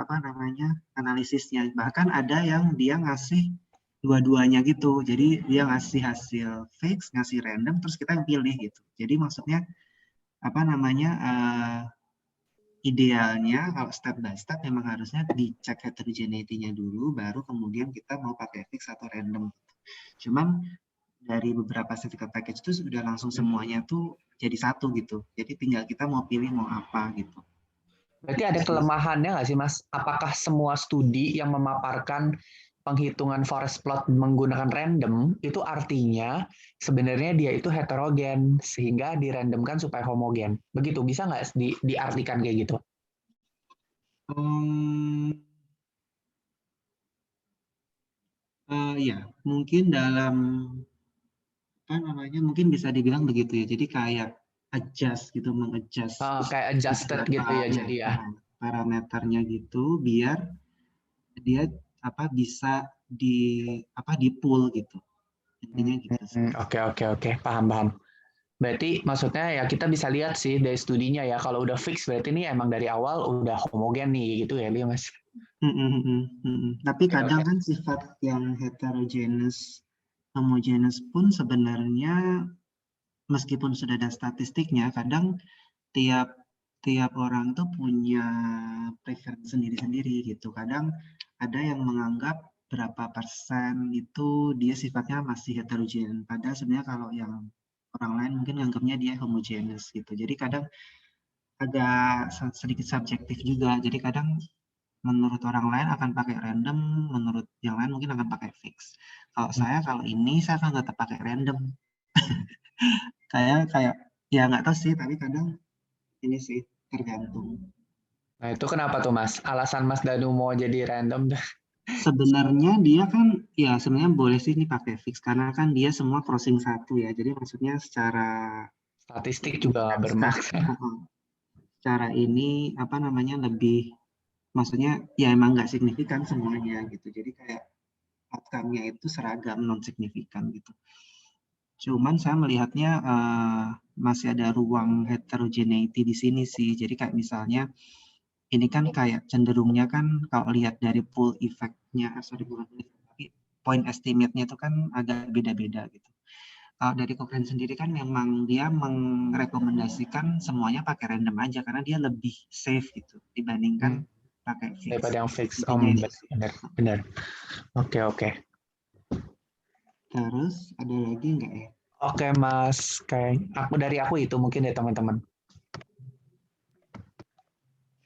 analisisnya. Bahkan ada yang dia ngasih dua-duanya gitu. Jadi dia ngasih hasil fix, ngasih random, terus kita yang pilih gitu. Jadi maksudnya idealnya kalau step by step memang harusnya dicek heterogeneity-nya dulu, baru kemudian kita mau pakai fix atau random. Cuman dari beberapa certificate package itu sudah langsung semuanya tuh jadi satu gitu. Jadi tinggal kita mau pilih mau apa gitu. Berarti ada kelemahannya nggak sih, Mas? Apakah semua studi yang memaparkan penghitungan forest plot menggunakan random, itu artinya sebenarnya dia itu heterogen, sehingga dirandomkan supaya homogen. Begitu, bisa nggak diartikan kayak gitu? Ya, mungkin mungkin bisa dibilang begitu ya. Jadi kayak adjust gitu, mengadjust kayak adjusted gitu ya, jadi ya. Parameternya gitu biar dia bisa di pool gitu. Intinya gitu. Oke, paham. Berarti maksudnya ya kita bisa lihat sih dari studinya ya, kalau udah fix berarti ini emang dari awal udah homogen nih gitu ya, Mas. Tapi kadang kan sifat yang heterogeneous, homogeneous pun sebenarnya meskipun sudah ada statistiknya, kadang tiap orang tuh punya preference sendiri-sendiri gitu. Kadang ada yang menganggap berapa persen itu dia sifatnya masih heterogen. Padahal sebenarnya kalau yang orang lain mungkin nganggapnya dia homogeneous gitu. Jadi kadang agak sedikit subjektif juga. Jadi kadang menurut orang lain akan pakai random, menurut yang lain mungkin akan pakai fix. Kalau saya akan tetap pakai random. kayak ya nggak tahu sih, tapi kadang ini sih tergantung. Nah itu kenapa tuh Mas? Alasan Mas Danu mau jadi random? Sebenarnya dia kan ya sebenarnya boleh sih ini pakai fix karena kan dia semua crossing satu ya. Jadi maksudnya secara statistik juga bermaksud. Secara ini lebih, maksudnya ya emang nggak signifikan semuanya gitu. Jadi kayak outcome-nya itu seragam, non signifikan gitu. Cuman saya melihatnya masih ada ruang heterogeneity di sini sih. Jadi kayak misalnya ini kan kayak cenderungnya kan kalau lihat dari pool effect-nya, tapi point estimate-nya itu kan agak beda-beda gitu. Kalau dari Cochrane sendiri kan memang dia merekomendasikan semuanya pakai random aja karena dia lebih safe gitu dibandingkan pakai fix. Daripada yang fix. Benar. Oke. Terus ada lagi nggak ya? Oke Mas, dari aku itu mungkin ya teman-teman.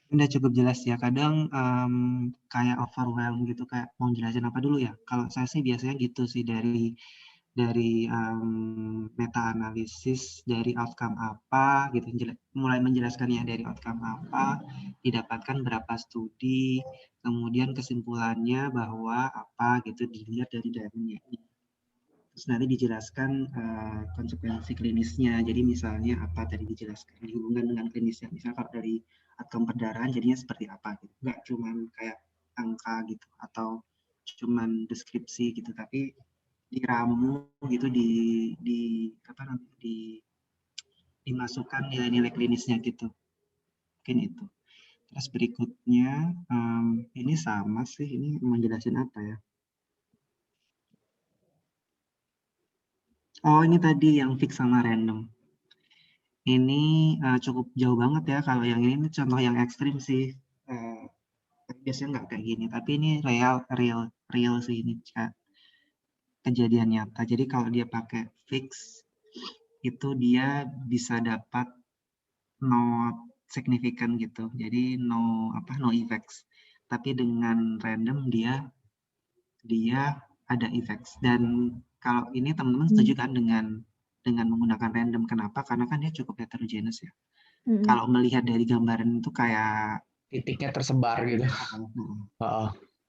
Udah cukup jelas ya. Kadang kayak overwhelm gitu, kayak mau jelasin apa dulu ya. Kalau saya sih biasanya gitu sih dari meta analisis, dari outcome apa gitu, mulai menjelaskannya dari outcome apa, didapatkan berapa studi, kemudian kesimpulannya bahwa apa gitu dilihat dari data-nya. Terus nanti dijelaskan konsekuensi klinisnya. Jadi misalnya apa tadi dijelaskan dihubungkan dengan klinisnya. Misalnya kalau dari outcome perdarahan jadinya seperti apa gitu. Nggak cuman kayak angka gitu atau cuman deskripsi gitu, tapi diramu gitu dimasukkan nilai-nilai klinisnya gitu. Mungkin itu. Terus berikutnya ini sama sih, ini menjelasin apa ya? Oh, ini tadi yang fix sama random. Ini cukup jauh banget ya. Kalau yang ini contoh yang ekstrim sih. Biasanya nggak kayak gini. Tapi ini real sih ini kejadian nyata. Jadi kalau dia pakai fix, itu dia bisa dapat not signifikan gitu. Jadi no effects. Tapi dengan random dia ada effects. Dan kalau ini teman-teman setuju kan dengan menggunakan random. Kenapa? Karena kan dia cukup heterogeneous ya. Kalau melihat dari gambaran itu kayak titiknya tersebar gitu.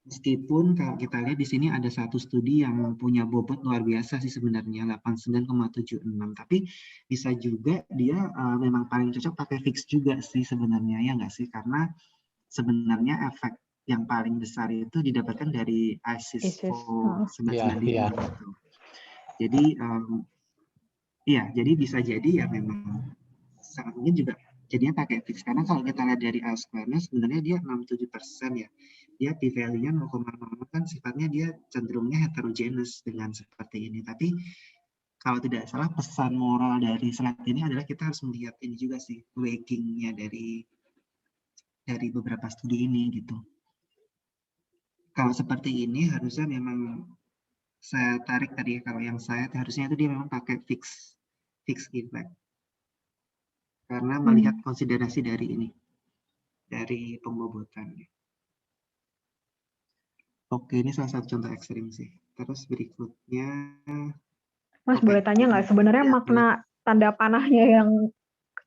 Meskipun kalau kita lihat di sini ada satu studi yang punya bobot luar biasa sih sebenarnya 89,76, tapi bisa juga dia memang paling cocok pakai fix juga sih sebenarnya, ya nggak sih? Karena sebenarnya efek yang paling besar itu didapatkan dari ICIS 499 gitu. Jadi jadi bisa jadi ya memang sangat mungkin juga jadinya pakai fix, karena kalau kita lihat dari R-square-nya sebenarnya dia 67% ya. Dia p-value-nya 0,00 kan sifatnya dia cenderungnya heterogeneous dengan seperti ini. Tapi kalau tidak salah pesan moral dari slide ini adalah kita harus melihat ini juga sih, weighting-nya dari beberapa studi ini gitu. Kalau seperti ini harusnya memang saya tarik tadi, kalau yang saya harusnya itu dia memang pakai fixed effect. Karena melihat konsiderasi dari ini, dari pembobotan. Oke, ini salah satu contoh ekstrim sih. Terus berikutnya, Mas boleh tanya nggak sebenarnya Ya, makna tanda panahnya yang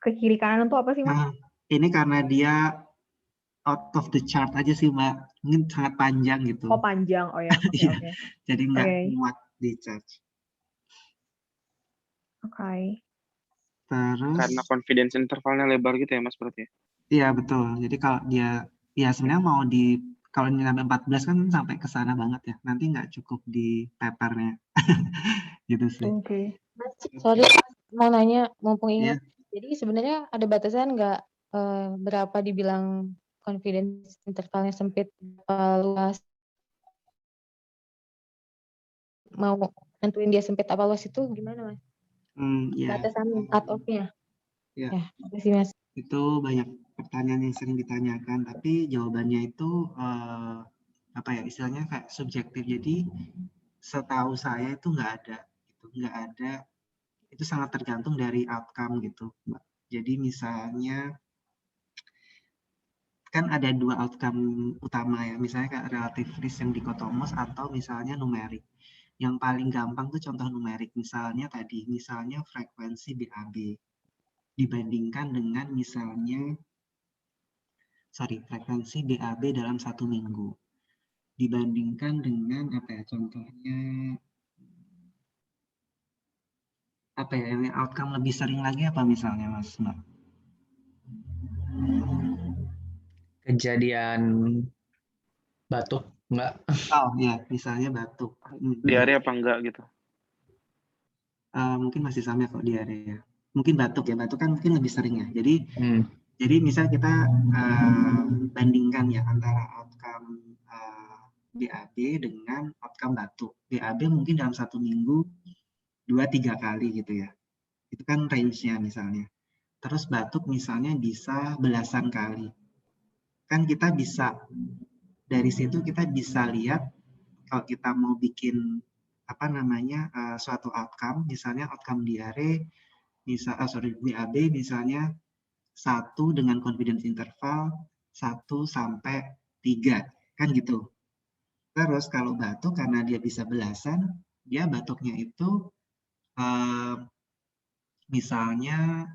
ke kiri kanan itu apa sih, Mas? nah, ini karena dia out of the chart aja sih, Mbak. Mungkin sangat panjang gitu. Oh panjang, oh ya, oke Iya, oke. jadi nggak Oke. muat di chart. Oke. Terus, Karena confidence intervalnya lebar gitu ya Mas berarti ya? iya betul. Jadi kalau dia, ya sebenarnya mau kalau ini sampai 14 kan sampai ke sana banget ya. Nanti nggak cukup di papernya. Gitu sih. Oke. Sorry, mau nanya, mumpung Iya. ingat. Jadi sebenarnya ada batasan nggak berapa dibilang confidence intervalnya sempit, berapa luas? Mau nentuin dia sempit apa luas itu gimana, Mas? Ya. Batasan cut off-nya. Ya. Ya, makasih Mas. Itu banyak pertanyaan yang sering ditanyakan, tapi jawabannya itu apa ya, istilahnya kayak subjektif. Jadi setahu saya itu nggak ada, itu sangat tergantung dari outcome gitu, Mbak. Jadi misalnya kan ada dua outcome utama ya, misalnya kayak relative risk yang dikotomos atau misalnya numerik. Yang paling gampang tuh contoh numerik, misalnya frekuensi BAB dibandingkan dengan frekuensi BAB dalam 1 minggu dibandingkan dengan contohnya yang outcome lebih sering lagi apa misalnya Mas Mbak? Kejadian batuk enggak? Oh ya, misalnya batuk. Diare apa enggak gitu? Mungkin masih sama kok diare ya. Mungkin batuk kan mungkin lebih sering ya. Jadi misal kita bandingkan ya antara outcome BAB dengan outcome batuk. BAB mungkin dalam 1 minggu 2-3 kali gitu ya. Itu kan range-nya misalnya. Terus batuk misalnya bisa belasan kali. Kan kita bisa, dari situ kita bisa lihat kalau kita mau bikin suatu outcome, misalnya outcome diare, BAB misalnya 1 dengan confidence interval 1 sampai 3, kan gitu. Terus kalau batuk karena dia bisa belasan, dia batuknya itu misalnya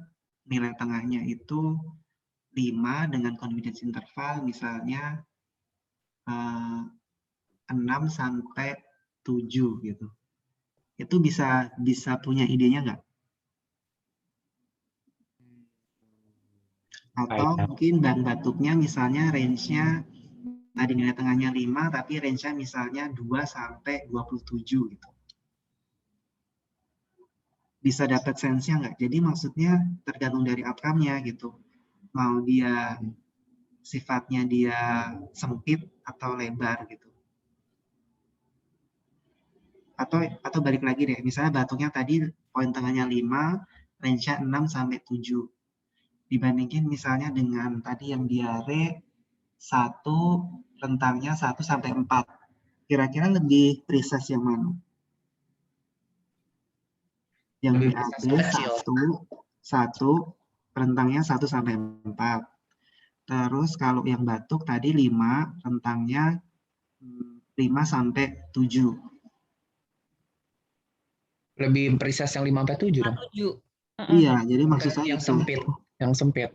nilai tengahnya itu 5 dengan confidence interval misalnya 6 sampai 7 gitu. Itu bisa punya idenya nggak? Atau mungkin batuknya misalnya range-nya tadi nilai tengahnya 5 tapi range-nya misalnya 2 sampai 27 gitu. Bisa dapat sense-nya nggak? Jadi maksudnya tergantung dari outcome-nya gitu. Mau dia sifatnya dia sempit atau lebar gitu. Atau balik lagi deh, misalnya batuknya tadi poin tengahnya 5, range-nya 6 sampai 7. Dibandingin misalnya dengan tadi yang diare 1, rentangnya 1 sampai 4. Kira-kira lebih precise yang mana? Yang BAB 1, rentangnya 1 sampai 4. Terus kalau yang batuk tadi 5, rentangnya 5 sampai 7. Lebih precise yang 5 sampai 7 dong. 7. Iya, jadi maksud saya yang itu. sempit.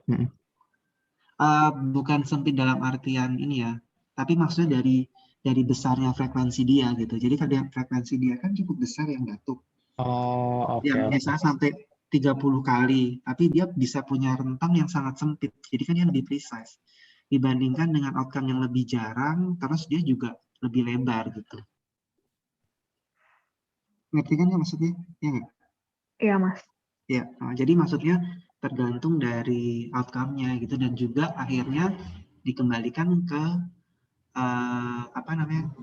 Bukan sempit dalam artian ini ya, tapi maksudnya dari besarnya frekuensi dia gitu. Jadi kalau frekuensi dia kan cukup besar yang batuk. Oh, oke. Yang bisa sampai 30 kali, tapi dia bisa punya rentang yang sangat sempit. Jadi kan dia lebih precise dibandingkan dengan outcome yang lebih jarang, terus dia juga lebih lebar gitu. Ngerti kan ya maksudnya? Ya nggak? Iya, Mas. Ya, jadi maksudnya tergantung dari outcome-nya gitu, dan juga akhirnya dikembalikan ke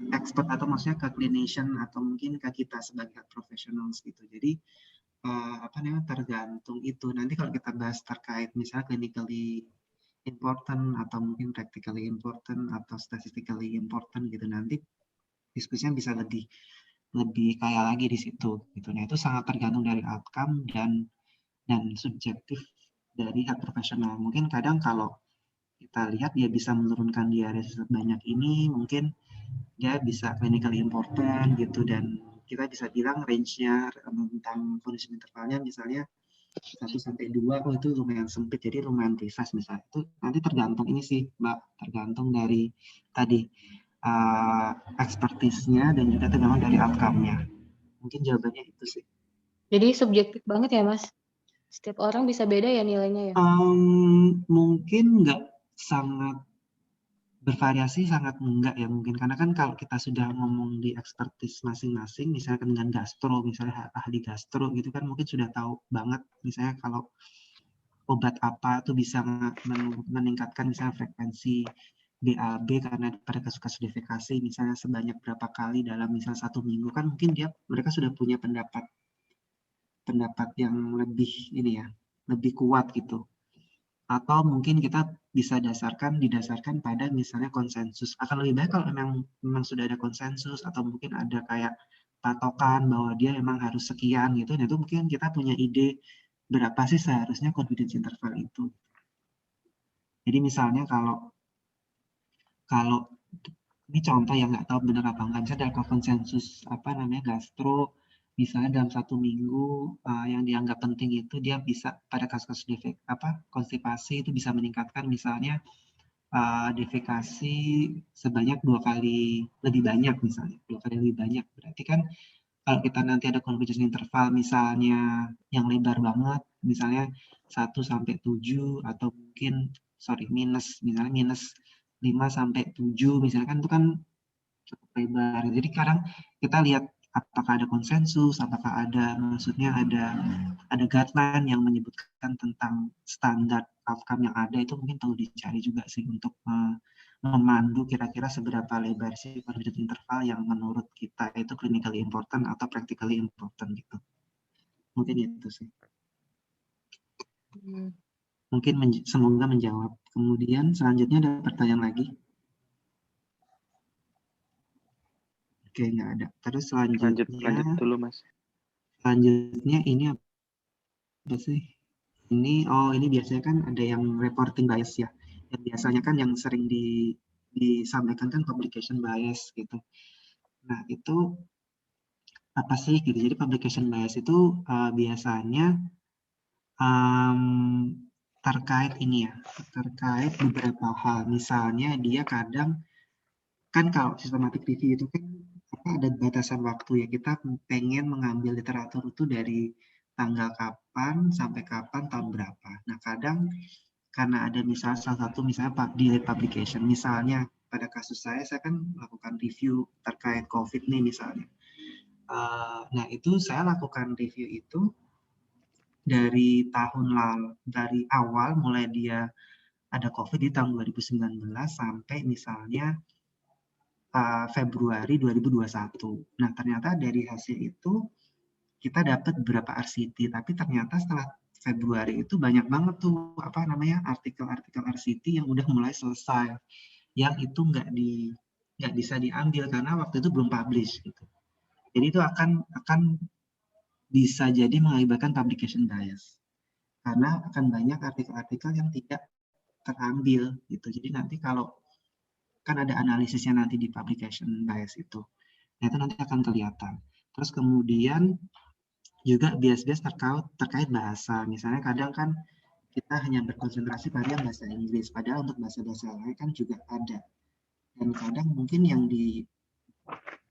expert atau maksudnya ke clinician atau mungkin ke kita sebagai professionals gitu. Jadi tergantung itu. Nanti kalau kita bahas terkait misalnya clinically important atau mungkin practically important atau statistically important gitu, nanti diskusinya bisa lebih kaya lagi di situ gitu. Nah, itu sangat tergantung dari outcome dan subjektif dari hak profesional. Mungkin kadang kalau kita lihat dia bisa menurunkan diare sebanyak ini, mungkin dia bisa clinically important gitu, dan kita bisa bilang range-nya tentang kondisi intervalnya misalnya 1-2, oh itu lumayan sempit, jadi lumayan precise misalnya. Itu nanti tergantung ini sih, Mbak, tergantung dari tadi expertise-nya dan juga tergantung dari outcome-nya. Mungkin jawabannya itu sih. Jadi subjektif banget ya, Mas? Setiap orang bisa beda ya nilainya ya? Mungkin nggak sangat bervariasi, sangat enggak ya mungkin, karena kan kalau kita sudah ngomong di expertise masing-masing, misalnya dengan gastro, misalnya ahli gastro gitu kan mungkin sudah tahu banget misalnya kalau obat apa tuh bisa meningkatkan misalnya frekuensi BAB karena pada kasus-kasus defekasi misalnya sebanyak berapa kali dalam misalnya 1 minggu, kan mungkin mereka sudah punya pendapat yang lebih kuat gitu. Atau mungkin kita bisa didasarkan pada misalnya konsensus. Akan lebih baik kalau memang sudah ada konsensus atau mungkin ada kayak patokan bahwa dia memang harus sekian gitu. Nah, itu mungkin kita punya ide berapa sih seharusnya confidence interval itu. Jadi misalnya kalau ini contoh yang nggak tahu benar apa nggak, misalnya ada konsensus gastro, misalnya dalam 1 minggu yang dianggap penting itu dia bisa pada kasus-kasus konstipasi itu bisa meningkatkan misalnya defekasi sebanyak 2 kali lebih banyak misalnya, 2 kali lebih banyak. Berarti kan kalau kita nanti ada confidence interval misalnya yang lebar banget, misalnya 1-7 atau mungkin misalnya minus 5-7 misalkan, itu kan cukup lebar. Jadi kadang kita lihat apakah ada konsensus, apakah ada guideline yang menyebutkan tentang standar outcome yang ada, itu mungkin perlu dicari juga sih untuk memandu kira-kira seberapa lebar sih confidence interval yang menurut kita itu clinically important atau practically important gitu. Mungkin itu sih. Mungkin semoga menjawab. Kemudian selanjutnya ada pertanyaan lagi. Oke, nggak ada. Terus selanjutnya lanjut dulu, Mas. Selanjutnya ini apa sih? Ini biasanya kan ada yang reporting bias ya. Yang biasanya kan yang sering disampaikan kan publication bias gitu. Nah, itu apa sih gitu. Jadi publication bias itu biasanya terkait terkait beberapa hal. Misalnya dia kadang kan kalau systematic review itu kan ada batasan waktu ya, kita pengen mengambil literatur itu dari tanggal kapan sampai kapan, tahun berapa. Nah, kadang karena ada misalnya salah satu misalnya delayed publication, misalnya pada kasus saya kan melakukan review terkait COVID nih misalnya. Nah, itu saya lakukan review itu dari dari awal mulai dia ada COVID di tahun 2019 sampai misalnya Februari 2021. Nah, ternyata dari hasil itu kita dapat beberapa RCT, tapi ternyata setelah Februari itu banyak banget tuh artikel-artikel RCT yang udah mulai selesai, yang itu nggak bisa diambil karena waktu itu belum publish gitu. Jadi itu akan bisa jadi mengakibatkan publication bias karena akan banyak artikel-artikel yang tidak terambil gitu. Jadi nanti kalau kan ada analisisnya nanti di publication bias itu. Nah, itu nanti akan kelihatan. Terus kemudian juga bias-bias terkait bahasa. Misalnya kadang kan kita hanya berkonsentrasi pada yang bahasa Inggris, padahal untuk bahasa-bahasa lain kan juga ada. Dan kadang mungkin yang di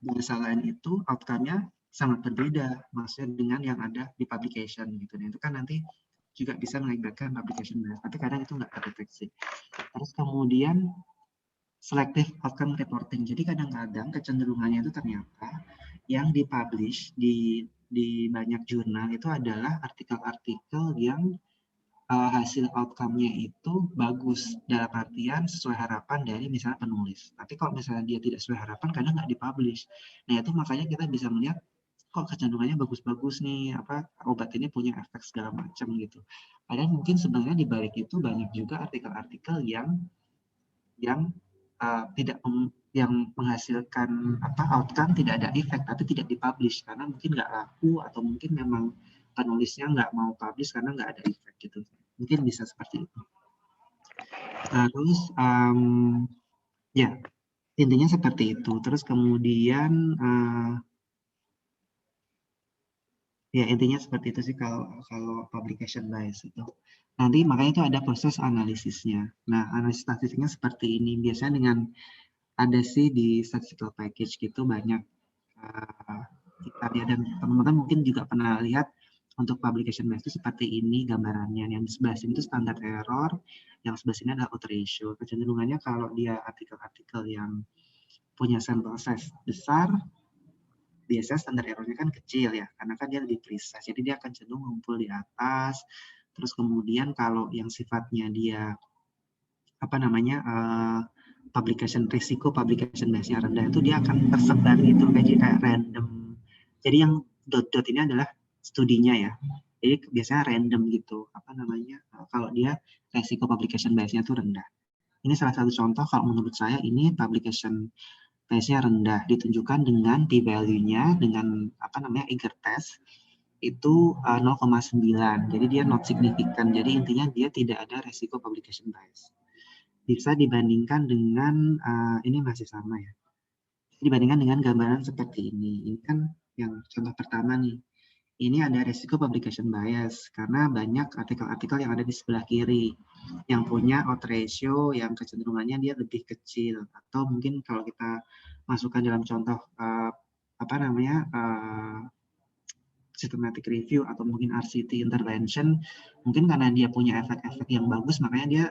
bahasa lain itu outcome-nya sangat berbeda, maksudnya dengan yang ada di publication gitu. Nah, itu kan nanti juga bisa mengakibatkan publication bias, tapi kadang itu nggak terdeteksi. Terus kemudian selective outcome reporting. Jadi kadang-kadang kecenderungannya itu ternyata yang dipublish di banyak jurnal itu adalah artikel-artikel yang hasil outcome-nya itu bagus dalam artian sesuai harapan dari misalnya penulis. Tapi kalau misalnya dia tidak sesuai harapan, kadang nggak dipublish. Nah itu makanya kita bisa melihat kok kecenderungannya bagus-bagus nih, obat ini punya efek segala macam gitu. Padahal mungkin sebenarnya di balik itu banyak juga artikel-artikel yang tidak yang menghasilkan outcome tidak ada efek tapi tidak dipublish karena mungkin nggak laku atau mungkin memang penulisnya nggak mau publish karena nggak ada efek gitu. Mungkin bisa seperti itu. Terus ya intinya seperti itu. Terus kemudian ya intinya seperti itu sih kalau publication bias itu. Nanti makanya itu ada proses analisisnya. Nah analisis statistiknya seperti ini. Biasanya dengan ada sih di statistical package gitu banyak kita lihat dan teman-teman mungkin juga pernah lihat untuk publication bias itu seperti ini gambarannya. Yang di sebelah sini itu standard error, yang sebelah sini adalah odds ratio. Kecenderungannya kalau dia artikel-artikel yang punya sample size besar, biasanya standar errornya kan kecil ya, karena kan dia lebih precise. Jadi dia akan cenderung ngumpul di atas. Terus kemudian kalau yang sifatnya dia risiko publication biasnya rendah itu dia akan tersebar gitu kayak random. Jadi yang dot-dot ini adalah studinya ya. Jadi biasanya random gitu. Kalau dia risiko publication biasnya itu rendah. Ini salah satu contoh kalau menurut saya ini publication biasnya rendah ditunjukkan dengan p-value-nya dengan Eiger test itu 0,9. Jadi dia not significant. Jadi intinya dia tidak ada risiko publication bias. Bisa dibandingkan dengan ini masih sama ya. Dibandingkan dengan gambaran seperti ini. Ini kan yang contoh pertama nih. Ini ada risiko publication bias karena banyak artikel-artikel yang ada di sebelah kiri yang punya odds ratio yang kecenderungannya dia lebih kecil atau mungkin kalau kita masukkan dalam contoh systematic review atau mungkin RCT intervention mungkin karena dia punya efek-efek yang bagus makanya dia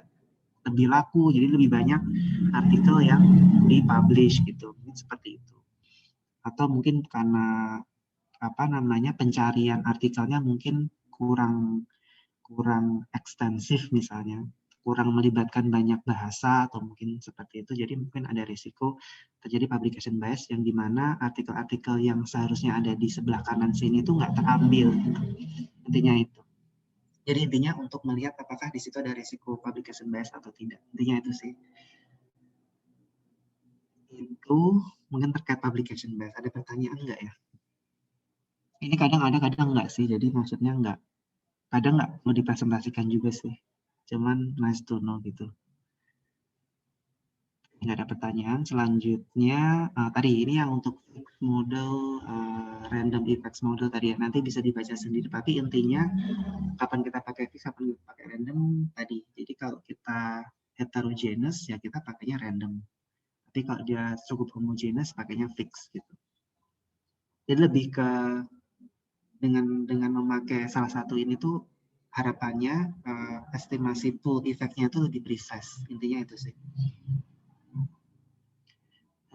lebih laku, jadi lebih banyak artikel yang dipublish gitu, seperti itu. Atau mungkin karena pencarian artikelnya mungkin kurang ekstensif misalnya, kurang melibatkan banyak bahasa atau mungkin seperti itu, jadi mungkin ada risiko terjadi publication bias yang dimana artikel-artikel yang seharusnya ada di sebelah kanan sini itu nggak terambil, gitu. Intinya itu. Jadi intinya untuk melihat apakah di situ ada risiko publication bias atau tidak. Intinya itu sih. Itu mungkin terkait publication bias. Ada pertanyaan nggak ya? Ini kadang ada, kadang nggak sih. Jadi maksudnya nggak. Kadang nggak mau dipresentasikan juga sih. Cuman nice to know gitu. Nggak ada pertanyaan. Selanjutnya, tadi ini yang untuk model random effects model tadi ya. Nanti bisa dibaca sendiri. Tapi intinya kapan kita pakai fix, kapan kita pakai random tadi. Jadi kalau kita heterogeneous ya kita pakainya random. Tapi kalau dia cukup homogeneous pakainya fix gitu. Jadi lebih ke dengan memakai salah satu ini tuh harapannya estimasi pool effect-nya itu lebih precise. Intinya itu sih.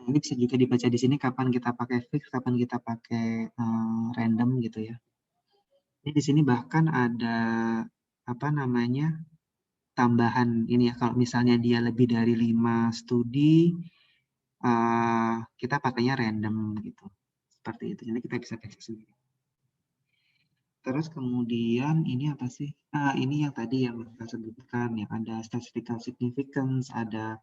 Nah, ini bisa juga dibaca di sini kapan kita pakai fix, kapan kita pakai random gitu ya. Ini di sini bahkan ada tambahan ini ya, kalau misalnya dia lebih dari 5 studi kita pakainya random gitu. Seperti itu. Jadi kita bisa baca sendiri. Terus kemudian ini apa sih? Ini yang tadi yang kita sebutkan yang ada statistical significance, ada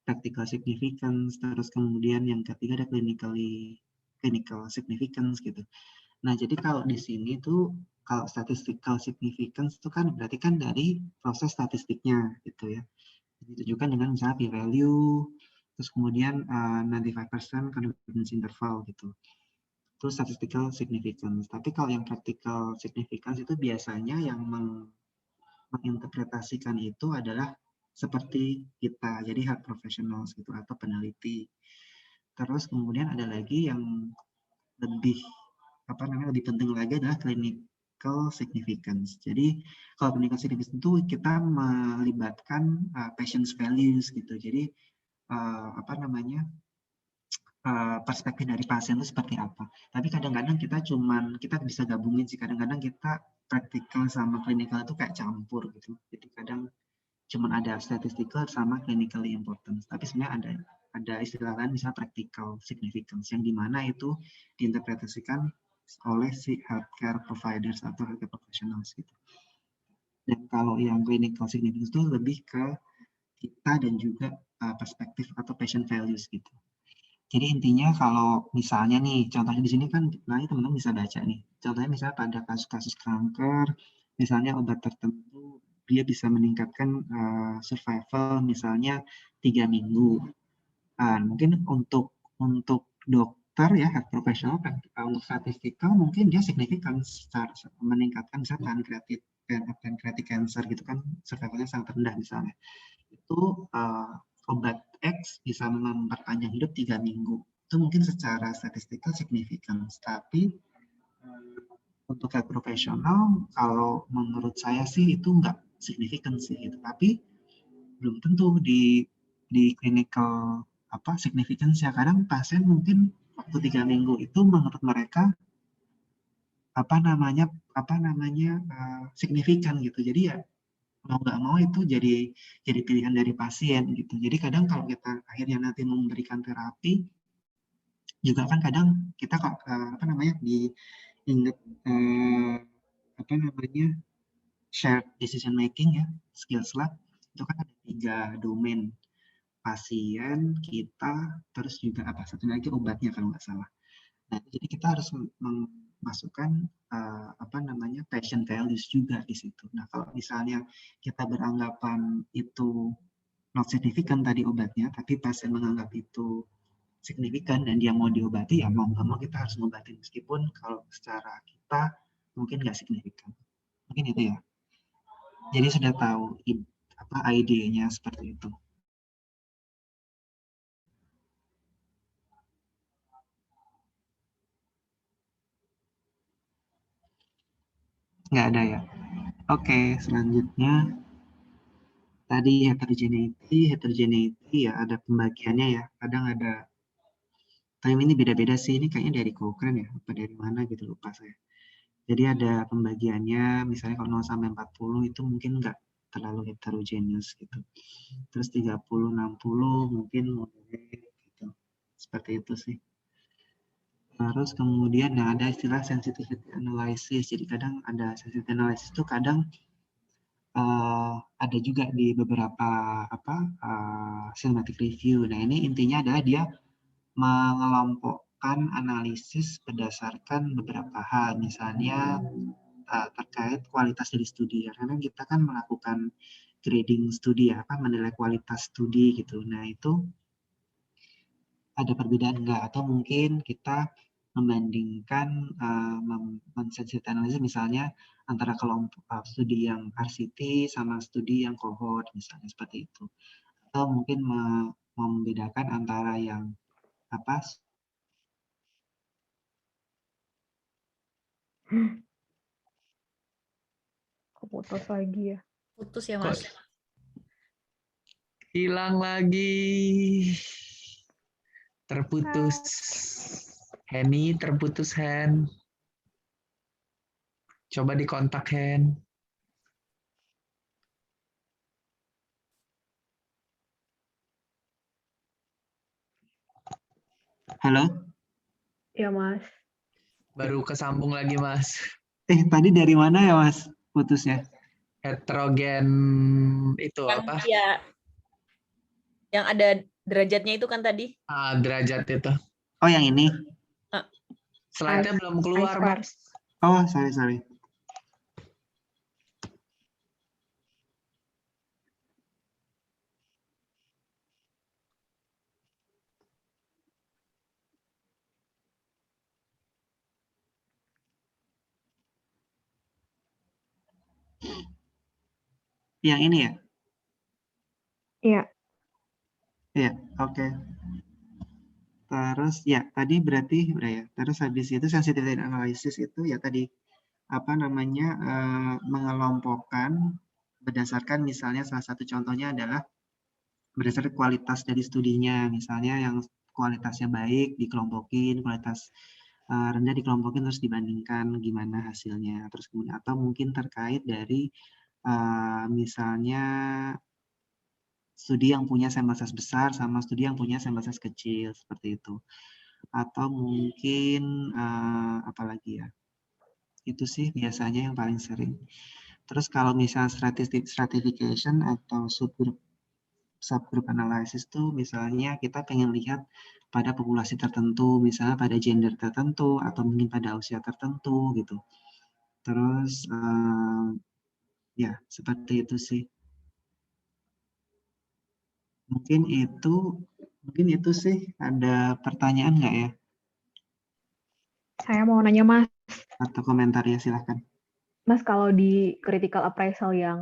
practical significance, terus kemudian yang ketiga ada clinical significance gitu. Nah, jadi kalau di sini tuh kalau statistical significance itu kan berarti kan dari proses statistiknya gitu ya. Ditujukan dengan misalnya p-value, terus kemudian 95% confidence interval gitu. Itu statistical significance. Tapi kalau yang practical significance itu biasanya yang menginterpretasikan itu adalah seperti kita, jadi health professionals gitu atau peneliti. Terus kemudian ada lagi yang lebih lebih penting lagi adalah clinical significance. Jadi kalau clinical significance itu kita melibatkan patient's values gitu. Jadi perspektif dari pasien itu seperti apa. Tapi kadang-kadang kita bisa gabungin sih, kadang-kadang kita praktikal sama klinikal itu kayak campur gitu. Jadi kadang cuman ada statistical sama clinically important. Tapi sebenarnya ada istilah lain misalnya practical significance yang dimana itu diinterpretasikan oleh si healthcare providers atau healthcare professionals gitu. Dan kalau yang clinical significance itu lebih ke kita dan juga perspektif atau patient values gitu. Jadi intinya kalau misalnya nih, contohnya di sini kan nanti teman-teman bisa baca nih. Contohnya misalnya pada kasus-kasus kanker, misalnya obat tertentu dia bisa meningkatkan survival misalnya 3 minggu. Mungkin untuk dokter ya, health professional, untuk statistikal mungkin dia signifikan secara meningkatkan misalnya pancreatic cancer gitu kan, survivalnya sangat rendah misalnya. Itu obat X bisa memperpanjang hidup 3 minggu. Itu mungkin secara statistikal signifikan. Tapi untuk health profesional, kalau menurut saya sih itu nggak signifikan sih. Gitu. Tapi belum tentu di clinical significance ya. Kadang pasien mungkin waktu 3 minggu itu menurut mereka signifikan gitu. Jadi ya mau nggak mau itu jadi pilihan dari pasien gitu. Jadi kadang kalau kita akhirnya nanti memberikan terapi juga kan kadang kita shared decision making ya, skills lab itu kan ada 3 domain, pasien, kita, terus juga satu lagi obatnya kalau nggak salah. Nah, jadi kita harus memasukkan patient values juga di situ. Nah, kalau misalnya kita beranggapan itu not significant tadi obatnya, tapi pasien menganggap itu signifikan dan dia mau diobati, ya mau nggak mau kita harus ngobatin meskipun kalau secara kita mungkin nggak signifikan. Mungkin itu ya. Jadi sudah tahu ide-nya seperti itu. Nggak ada ya. Oke, selanjutnya tadi heterogeneity ya ada pembagiannya ya. Kadang ada, time ini beda-beda sih. Ini kayaknya dari Cochrane ya, apa dari mana gitu lupa saya. Jadi ada pembagiannya, misalnya kalau 0 sampai 40 itu mungkin nggak terlalu heterogeneous gitu. Terus 30-60 mungkin moderate gitu. Seperti itu sih. Terus kemudian ada istilah sensitivity analysis. Jadi kadang ada sensitivity analysis itu kadang ada juga di beberapa systematic review. Nah ini intinya adalah dia mengelompokkan analisis berdasarkan beberapa hal, misalnya terkait kualitas dari studi. Karena kita kan melakukan grading studi ya, menilai kualitas studi gitu. Nah itu ada perbedaan enggak? Atau mungkin kita membandingkan sensitivity analysis misalnya antara kelompok studi yang RCT sama studi yang cohort misalnya seperti itu. Atau mungkin membedakan antara yang Keputus lagi ya. Putus ya, Mas. Hilang lagi. Terputus. Henny terputus, Hen. Coba dikontak, Hen. Halo? Ya, Mas. Baru kesambung lagi, Mas. Tadi dari mana ya, Mas? Putusnya? Heterogen itu Yang apa? Ya, yang ada derajatnya itu kan tadi. Derajat itu. Oh, yang ini? Slide-nya belum keluar, Mas. Oh, sorry. Yang ini ya? Iya. Iya, oke. Terus ya, tadi berarti udah ya. Terus habis itu sensitivity analysis itu ya tadi mengelompokkan berdasarkan misalnya salah satu contohnya adalah berdasarkan kualitas dari studinya. Misalnya yang kualitasnya baik dikelompokin, kualitas rendah dikelompokin terus dibandingkan gimana hasilnya. Terus kemudian atau mungkin terkait dari misalnya studi yang punya sampel size besar sama studi yang punya sampel size kecil seperti itu. Atau mungkin apalagi ya? Itu sih biasanya yang paling sering. Terus kalau misalnya stratification atau subgroup analysis tuh misalnya kita pengen lihat pada populasi tertentu, misalnya pada gender tertentu atau mungkin pada usia tertentu gitu. Terus ya seperti itu sih. Mungkin itu sih. Ada pertanyaan nggak ya? Saya mau nanya Mas. Atau komentarnya silahkan. Mas, kalau di critical appraisal yang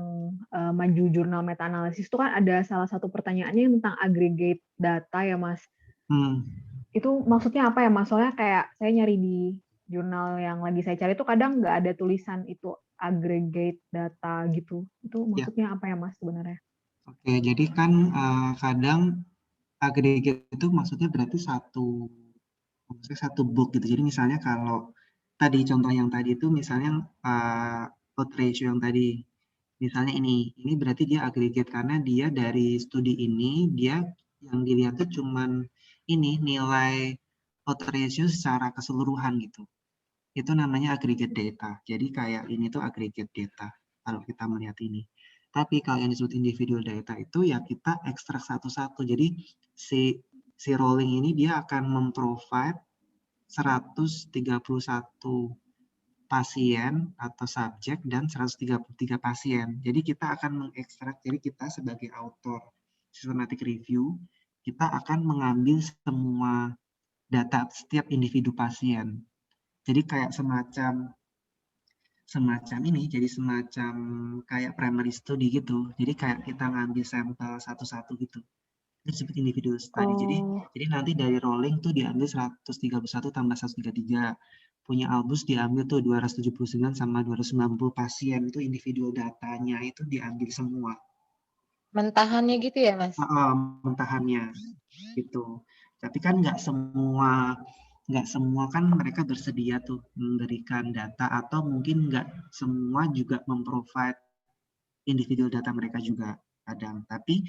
maju jurnal meta-analisis itu kan ada salah satu pertanyaannya tentang aggregate data ya Mas. Itu maksudnya apa ya Mas? Soalnya kayak saya nyari di jurnal yang lagi saya cari itu kadang nggak ada tulisan itu aggregate data gitu. Itu maksudnya apa ya Mas sebenarnya? Oke, jadi kan kadang aggregate itu maksudnya berarti satu book gitu. Jadi misalnya kalau tadi contoh yang tadi itu misalnya odds ratio yang tadi, misalnya ini berarti dia aggregate karena dia dari studi ini dia yang dilihat tuh cuman ini nilai odds ratio secara keseluruhan gitu. Itu namanya aggregate data. Jadi kayak ini tuh aggregate data kalau kita melihat ini. Tapi kalau yang disebut individual data itu ya kita ekstrak satu-satu. Jadi si rolling ini dia akan memprovide 131 pasien atau subjek dan 133 pasien. Jadi kita akan mengekstrak, jadi kita sebagai author systematic review, kita akan mengambil semua data setiap individu pasien. Jadi kayak semacam ini, jadi semacam kayak primary study gitu. Jadi kayak kita ngambil sampel satu-satu gitu. Itu disebut individual study. Jadi nanti dari rolling tuh diambil 131 tambah 133. Punya Albus diambil tuh 279 sama 290 pasien. Itu individual datanya itu diambil semua. Mentahannya gitu ya, Mas? Mentahannya gitu. Tapi kan nggak semua kan mereka bersedia tuh memberikan data, atau mungkin nggak semua juga memprovide individual data mereka juga kadang. Tapi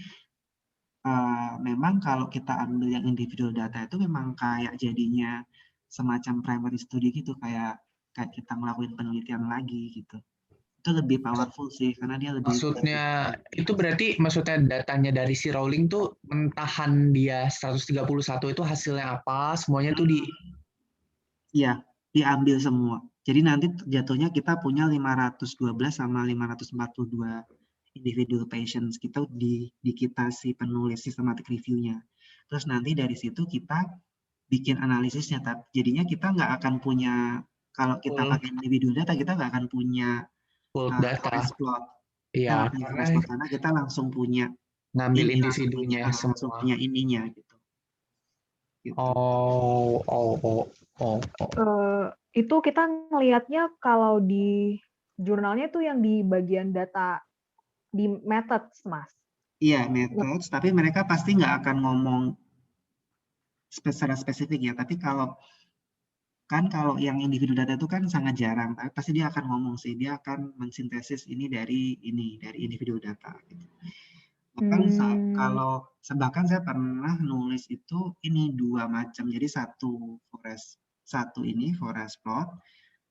memang kalau kita ambil yang individual data itu memang kayak jadinya semacam primary study gitu, kayak kita ngelakuin penelitian lagi gitu. Itu lebih powerful sih karena dia lebih. Maksudnya itu berarti datanya dari si Rowling tuh mentahan dia 131 itu hasilnya apa, semuanya tuh Iya, diambil semua. Jadi nanti jatuhnya kita punya 512 sama 542 individual patients kita di kita si penulis systematic review-nya. Terus nanti dari situ kita bikin analisisnya. Jadinya kita nggak akan punya, kalau kita pakai individual data, kita nggak akan punya forest plot. Iya, karena kita langsung punya ngambil individunya langsung punya ininya gitu. Itu kita ngelihatnya kalau di jurnalnya tuh yang di bagian data di methods, Mas. Iya, methods, tapi mereka pasti nggak akan ngomong secara spesifik ya. Tapi kalau yang individu data itu kan sangat jarang, tapi pasti dia akan ngomong sih, dia akan mensintesis ini dari individu data. Gitu. Bahkan saya pernah nulis itu ini 2 macam, jadi satu forest plot,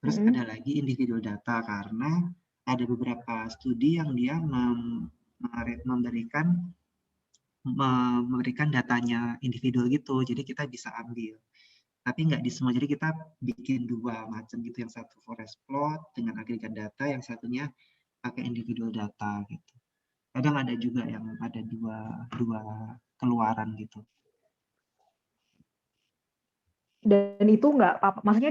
terus ada lagi individual data, karena ada beberapa studi yang dia memberikan datanya individual gitu, jadi kita bisa ambil. Tapi nggak di semua, jadi kita bikin 2 macam gitu, yang satu forest plot dengan agregat data, yang satunya pakai individual data gitu. Kadang ada juga yang ada dua keluaran gitu. Dan itu nggak apa-apa, maksudnya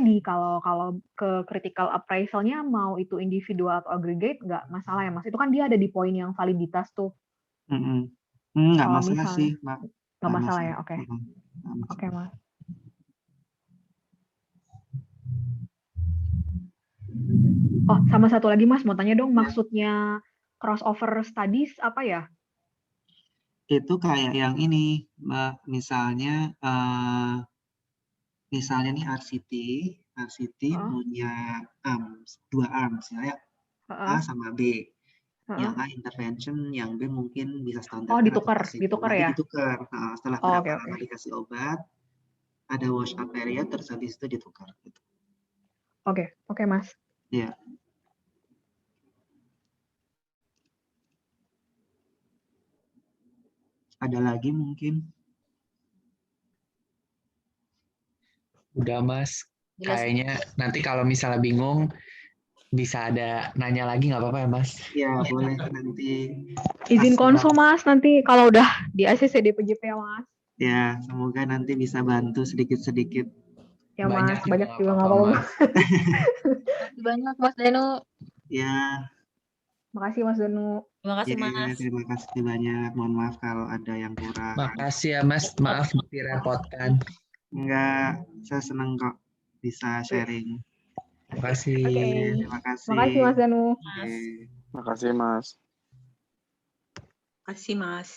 kalau ke critical appraisal-nya mau itu individual atau aggregate nggak masalah ya Mas? Itu kan dia ada di poin yang validitas tuh. Nggak masalah sih. Nggak masalah ya, oke. Oke Mas. Oh, sama satu lagi Mas, mau tanya dong, maksudnya crossover studies apa ya? Itu kayak yang ini, Mbak, misalnya nih RCT punya dua arms ya, A sama B. Yang A intervention, yang B mungkin bisa standar terapi ditukar ke situ. ya? Nanti ditukar. Setelah Oh, berapa oke. lama dikasih obat, ada wash up period, terus habis itu ditukar. Gitu. Oke, Mas. Iya. Ada lagi mungkin? Udah, Mas. Jelas. Kayaknya nanti kalau misalnya bingung, bisa ada nanya lagi nggak apa-apa ya, Mas? Ya, boleh nanti. Izin konsul, Mas, nanti kalau udah di ACC DPJP ya, Mas. Ya, semoga nanti bisa bantu sedikit-sedikit. Ya, Mas. Banyak juga nggak nggak apa-apa, Mas. Banyak Mas Danu. Ya. Makasih, Mas Danu. Terima kasih, Mas. Terima kasih banyak. Mohon maaf kalau ada yang kurang. Makasih ya, Mas. Maaf direpotkan. Enggak, saya senang kok bisa sharing. Terima kasih. Terima kasih. Makasih, Mas Danu. Makasih, Mas. Makasih, Mas.